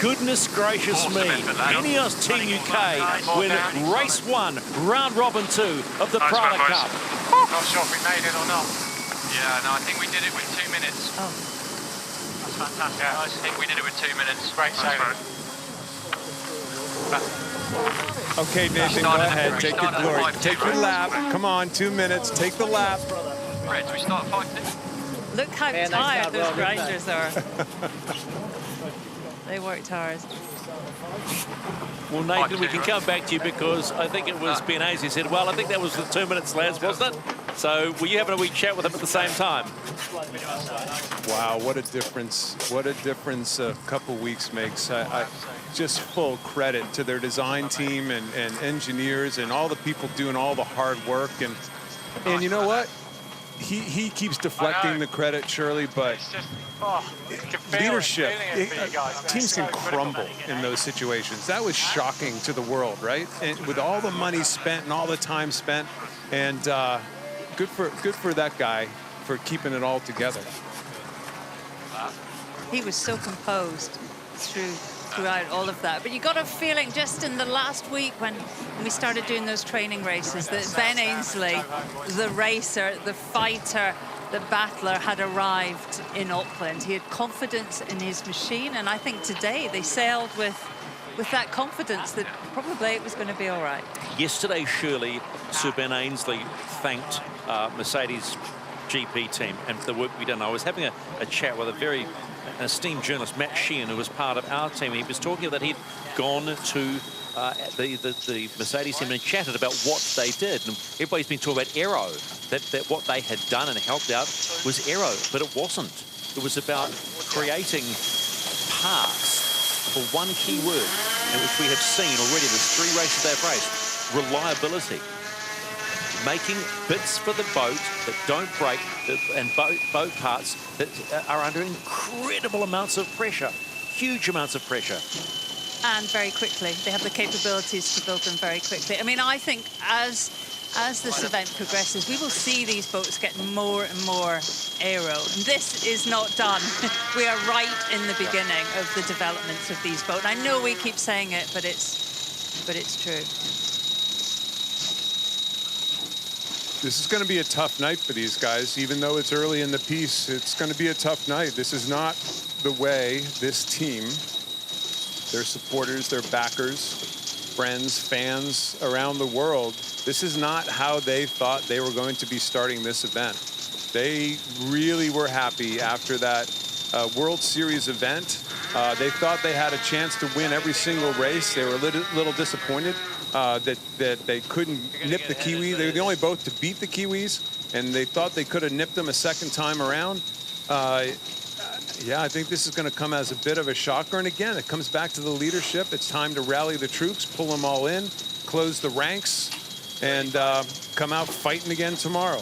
Goodness gracious me. INEOS Team UK win race 1, round robin 2 of the PRADA Cup. Not sure if we made it or not. Yeah, no, I think we did it with 2 minutes. Oh. That's fantastic. Yeah, I think we did it with 2 minutes. Great sailing. Okay, Nathan, go ahead. Take your glory. Take your lap. Come on, 2 minutes. Take the lap. Fred, do we start at 5:50? Look how tired those grinders are. They worked hard. Well, Nathan, we can come back to you because I think it was Ben Ainsley said, well, I think that was the 2 minutes, lads, wasn't it? So were you having a wee chat with him at the same time? Wow, what a difference. What a difference a couple weeks makes. I just full credit to their design team and engineers and all the people doing all the hard work. And you know what? He keeps deflecting the credit, Shirley, but leadership, teams can crumble in those situations. That was shocking to the world, right? And with all the money spent and all the time spent, and good for that guy for keeping it all together. He was so composed throughout all of that. But you got a feeling just in the last week when we started doing those training races that Ben Ainsley, the racer, the fighter, the battler, had arrived in Auckland. He had confidence in his machine, and I think today they sailed with that confidence that probably it was going to be all right. Yesterday, Shirley, Sir Ben Ainsley thanked Mercedes GP team and the work we done. I was having a chat with a very esteemed journalist, Matt Sheehan, who was part of our team. He was talking that he'd gone to the Mercedes team and chatted about what they did. And everybody's been talking about aero, that what they had done and helped out was aero, but it wasn't. It was about creating parts for one key word, which we have seen already. There's 3 races they've raced. Reliability. Making bits for the boat that don't break and boat parts that are under incredible amounts of pressure, huge amounts of pressure. And very quickly. They have the capabilities to build them very quickly. I mean, I think as this event progresses, we will see these boats get more and more aero. And this is not done. We are right in the beginning of the development of these boats. I know we keep saying it, but it's true. This is going to be a tough night for these guys. Even though it's early in the piece, it's going to be a tough night. This is not the way this team, their supporters, their backers, friends, fans around the world, this is not how they thought they were going to be starting this event. They really were happy after that World Series event. They thought they had a chance to win every single race. They were a little disappointed that they couldn't nip the Kiwi. They were the only boat to beat the Kiwis, and they thought they could have nipped them a second time around. Yeah, I think this is going to come as a bit of a shocker. And again, it comes back to the leadership. It's time to rally the troops, pull them all in, close the ranks, and come out fighting again tomorrow.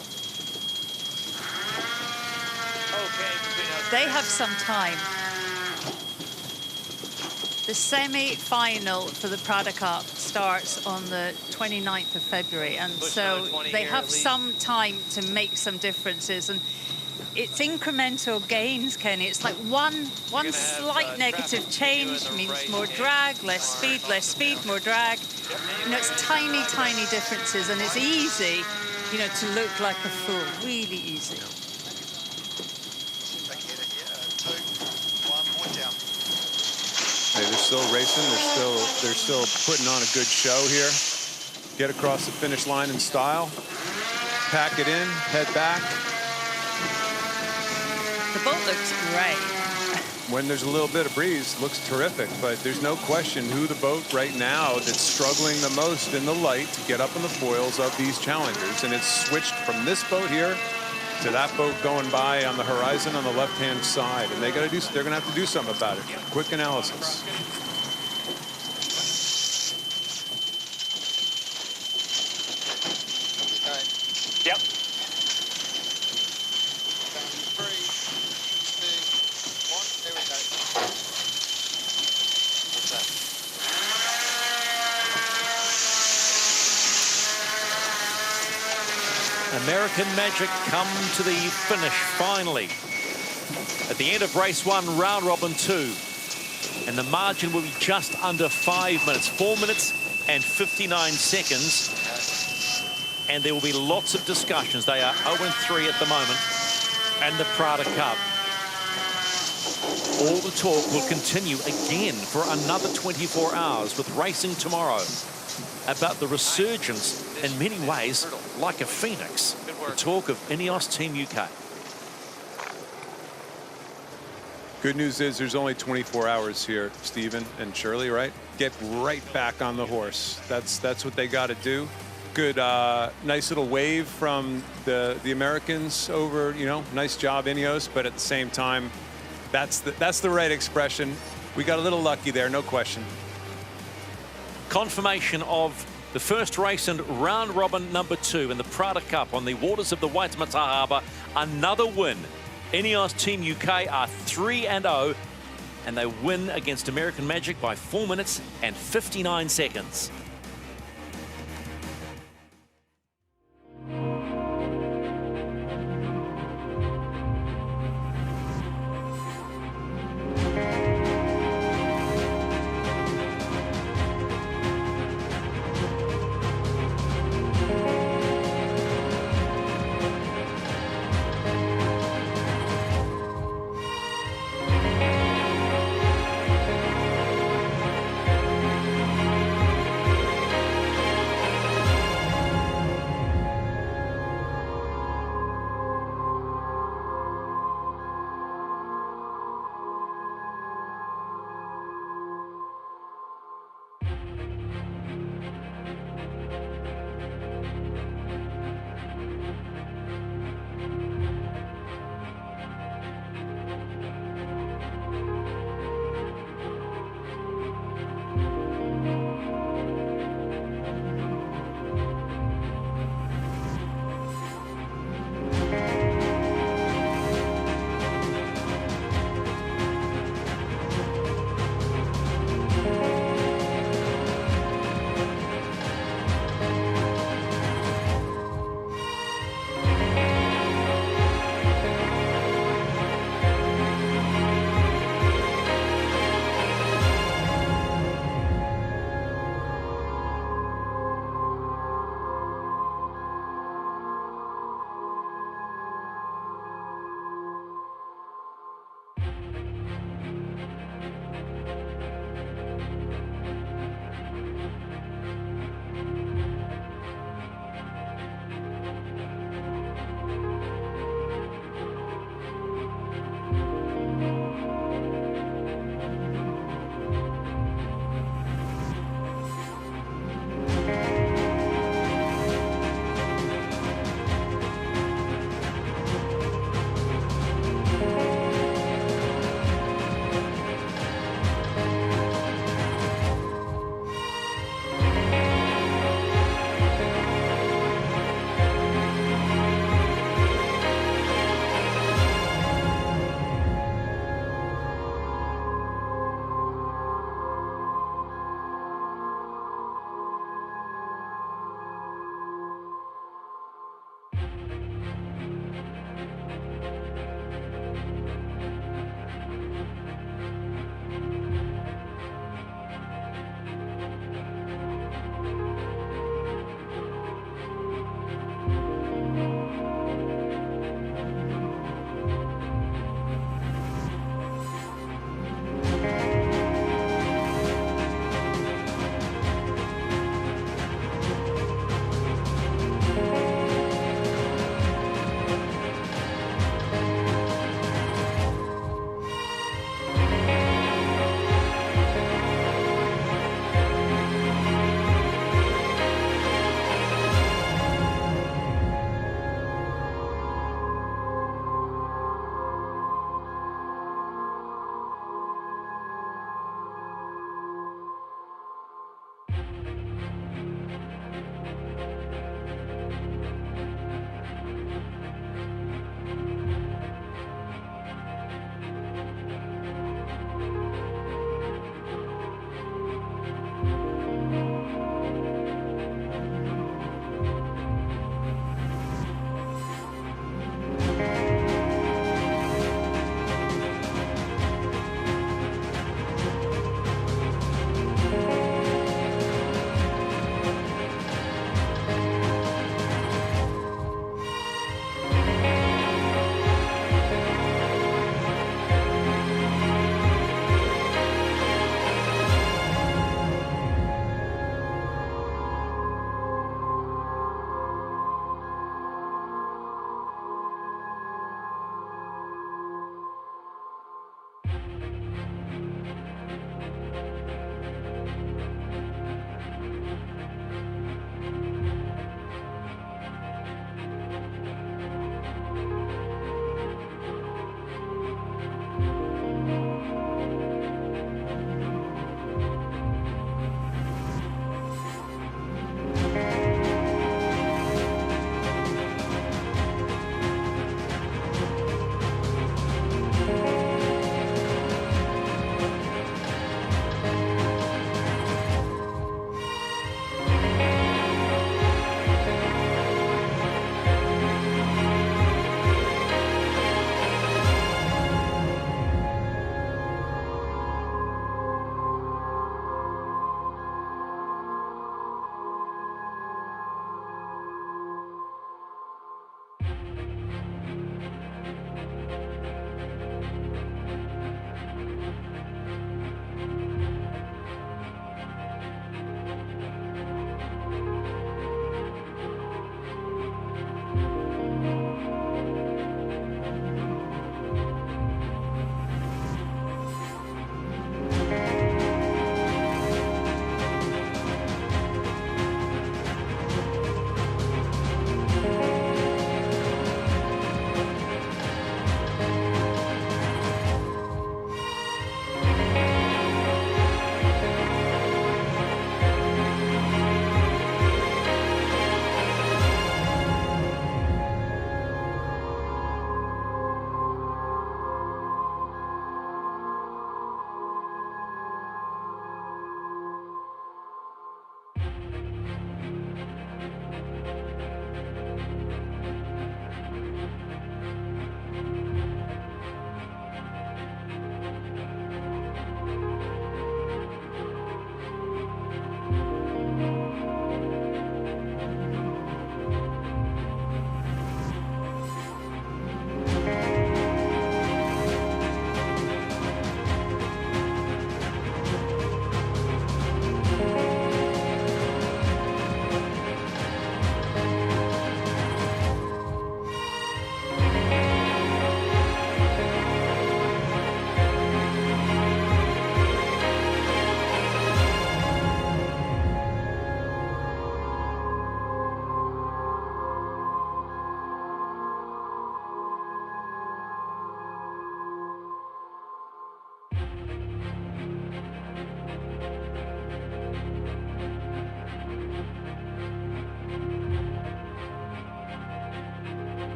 They have some time. The semi-final for the PRADA Cup starts on the 29th of February, and so they have some time to make some differences. And it's incremental gains, Kenny. It's like one slight negative change means more drag, less speed, more drag. You know, it's tiny, tiny differences, and it's easy, you know, to look like a fool. Really easy. Hey, they're still racing. They're still putting on a good show here. Get across the finish line in style. Pack it in. Head back. The boat looks great. When there's a little bit of breeze, looks terrific, but there's no question who the boat right now that's struggling the most in the light to get up on the foils of these challengers. And it's switched from this boat here to that boat going by on the horizon on the left-hand side. And they're going to have to do something about it. Quick analysis. Yep. American Magic come to the finish finally. At the end of race 1, round robin 2. And the margin will be just under 5 minutes. 4 minutes and 59 seconds. And there will be lots of discussions. They are 0-3 at the moment. And the PRADA Cup. All the talk will continue again for another 24 hours with racing tomorrow. About the resurgence, in many ways, like a phoenix. The talk of INEOS Team UK. Good news is there's only 24 hours here, Stephen and Shirley, right? Get right back on the horse. That's what they got to do. Good, nice little wave from the Americans over, you know, nice job, INEOS, but at the same time, that's the right expression. We got a little lucky there, no question. Confirmation of the first race and round robin number 2 in the PRADA Cup on the waters of the Waitemata Harbour. Another win. INEOS Team UK are 3-0, and they win against American Magic by 4 minutes and 59 seconds.